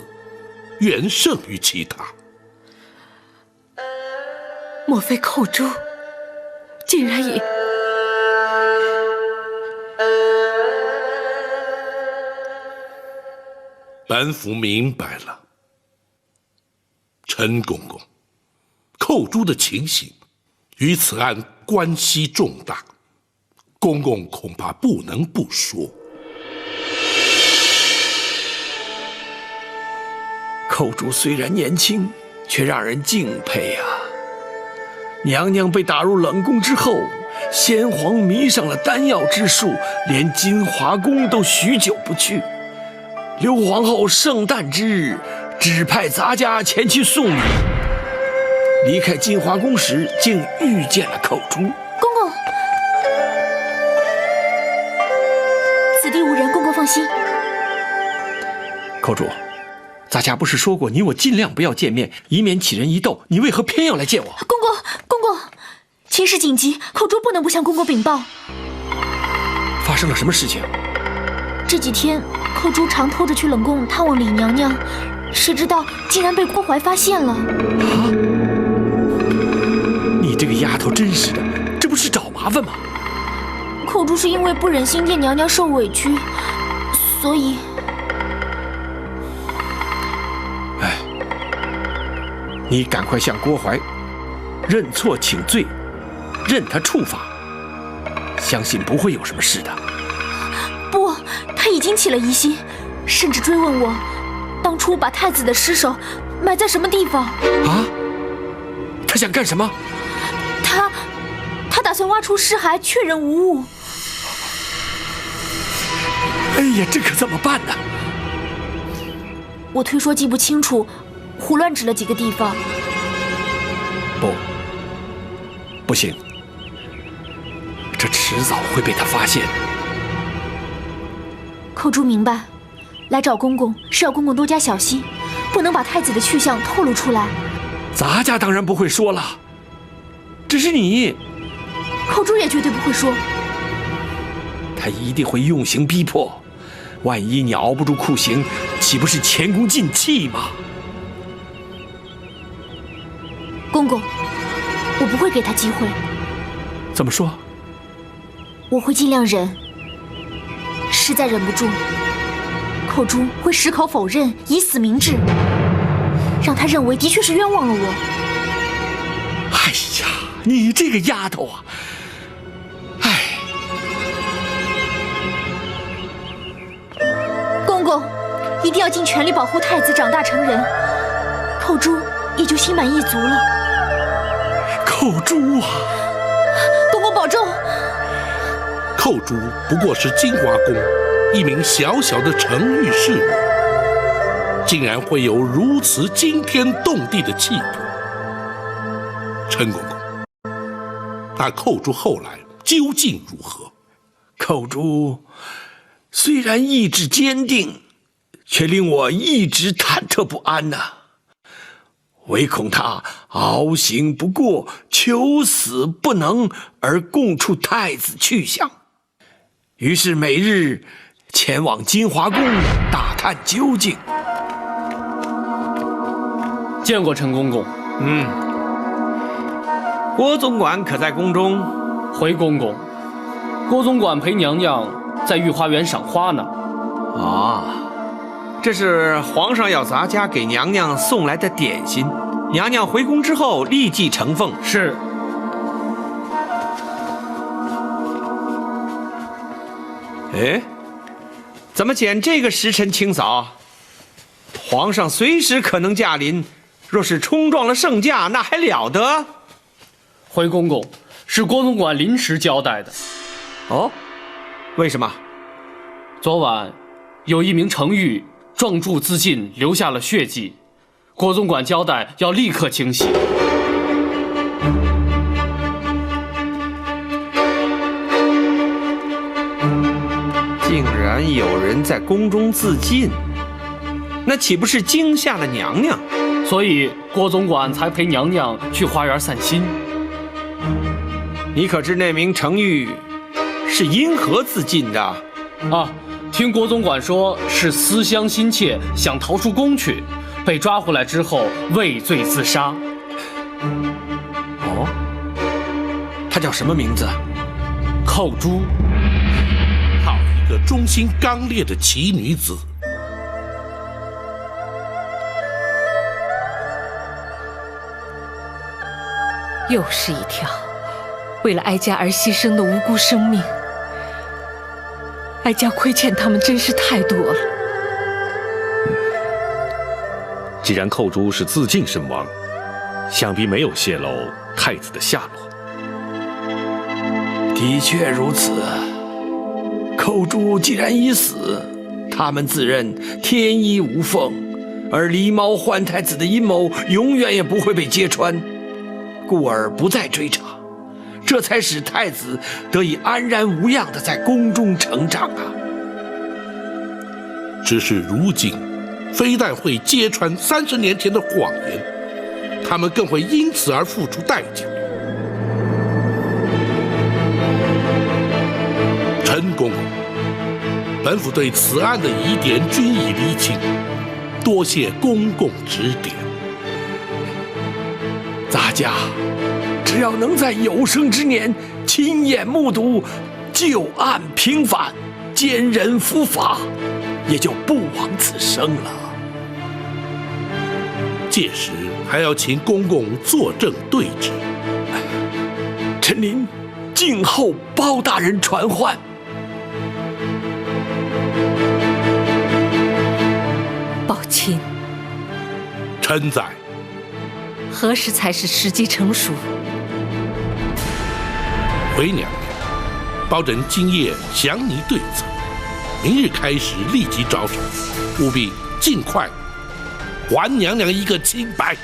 远胜于其他。莫非寇珠竟然也……本府明白了，陈公公，寇珠的情形与此案关系重大，公公恐怕不能不说。寇珠虽然年轻，却让人敬佩呀。娘娘被打入冷宫之后，先皇迷上了丹药之术，连金华宫都许久不去。刘皇后圣诞之日，指派咱家前去送礼。离开金华宫时，竟遇见了口珠。公公，此地无人，公公放心。口珠，咱家不是说过你我尽量不要见面，以免起人疑窦，你为何偏要来见我？公公，情势紧急，口珠不能不向公公禀报。发生了什么事情？这几天，口珠常偷着去冷宫探望李娘娘，谁知道竟然被郭槐发现了。啊！你这个丫头真是的，这不是找麻烦吗？口珠是因为不忍心见娘娘受委屈，所以……哎，你赶快向郭槐认错请罪，任他处罚，相信不会有什么事的。不，他已经起了疑心，甚至追问我当初把太子的尸首埋在什么地方。啊？他想干什么？他打算挖出尸骸，确认无误。哎呀，这可怎么办呢？我推说记不清楚，胡乱指了几个地方。不行，这迟早会被他发现的。口珠明白，来找公公是要公公多加小心，不能把太子的去向透露出来。咱家当然不会说了，只是你，口珠也绝对不会说。他一定会用刑逼迫，万一你熬不住酷刑，岂不是前功尽弃吗？公公，我不会给他机会。怎么说？我会尽量忍，实在忍不住，口珠会矢口否认，以死明志，让他认为的确是冤枉了我。哎呀，你这个丫头啊！哎，公公一定要尽全力保护太子长大成人，口珠也就心满意足了。口珠啊！公公保重。寇珠不过是金华宫一名小小的承御侍女，竟然会有如此惊天动地的气魄。陈公公，那寇珠后来究竟如何？寇珠虽然意志坚定，却令我一直忐忑不安呐。唯恐他熬刑不过，求死不能，而供出太子去向。于是每日前往金华宫打探究竟。见过陈公公。郭总管可在宫中？回公公，郭总管陪娘娘在御花园赏花呢。这是皇上要咱家给娘娘送来的点心，娘娘回宫之后立即呈奉。是。哎，怎么捡这个时辰清扫？皇上随时可能驾临，若是冲撞了圣驾，那还了得？回公公，是郭总管临时交代的。哦，为什么？昨晚有一名程昱撞柱自尽，留下了血迹，郭总管交代要立刻清洗。竟然有人在宫中自尽，那岂不是惊吓了娘娘？所以郭总管才陪娘娘去花园散心。你可知那名程昱是因何自尽的？啊，听郭总管说是思乡心切，想逃出宫去，被抓回来之后畏罪自杀。哦，她叫什么名字？寇珠。好一个忠心刚烈的奇女子！又是一条为了哀家而牺牲的无辜生命，哀家亏欠他们真是太多了。既然寇珠是自尽身亡，想必没有泄露太子的下落。的确如此。寇珠既然已死，他们自认天衣无缝，而狸猫换太子的阴谋永远也不会被揭穿，故而不再追查，这才使太子得以安然无恙地在宫中成长啊。只是如今，非但会揭穿30年前的谎言，他们更会因此而付出代价。陈公公，本府对此案的疑点均已厘清，多谢公公指点。咱家只要能在有生之年亲眼目睹旧案平反，奸人伏法，也就不枉此生了。届时还要请公公作证对质。臣您静候包大人传唤。宝琴，臣在。何时才是时机成熟？回娘娘，包拯今夜详拟对策，明日开始立即着手，务必尽快还娘娘一个清白。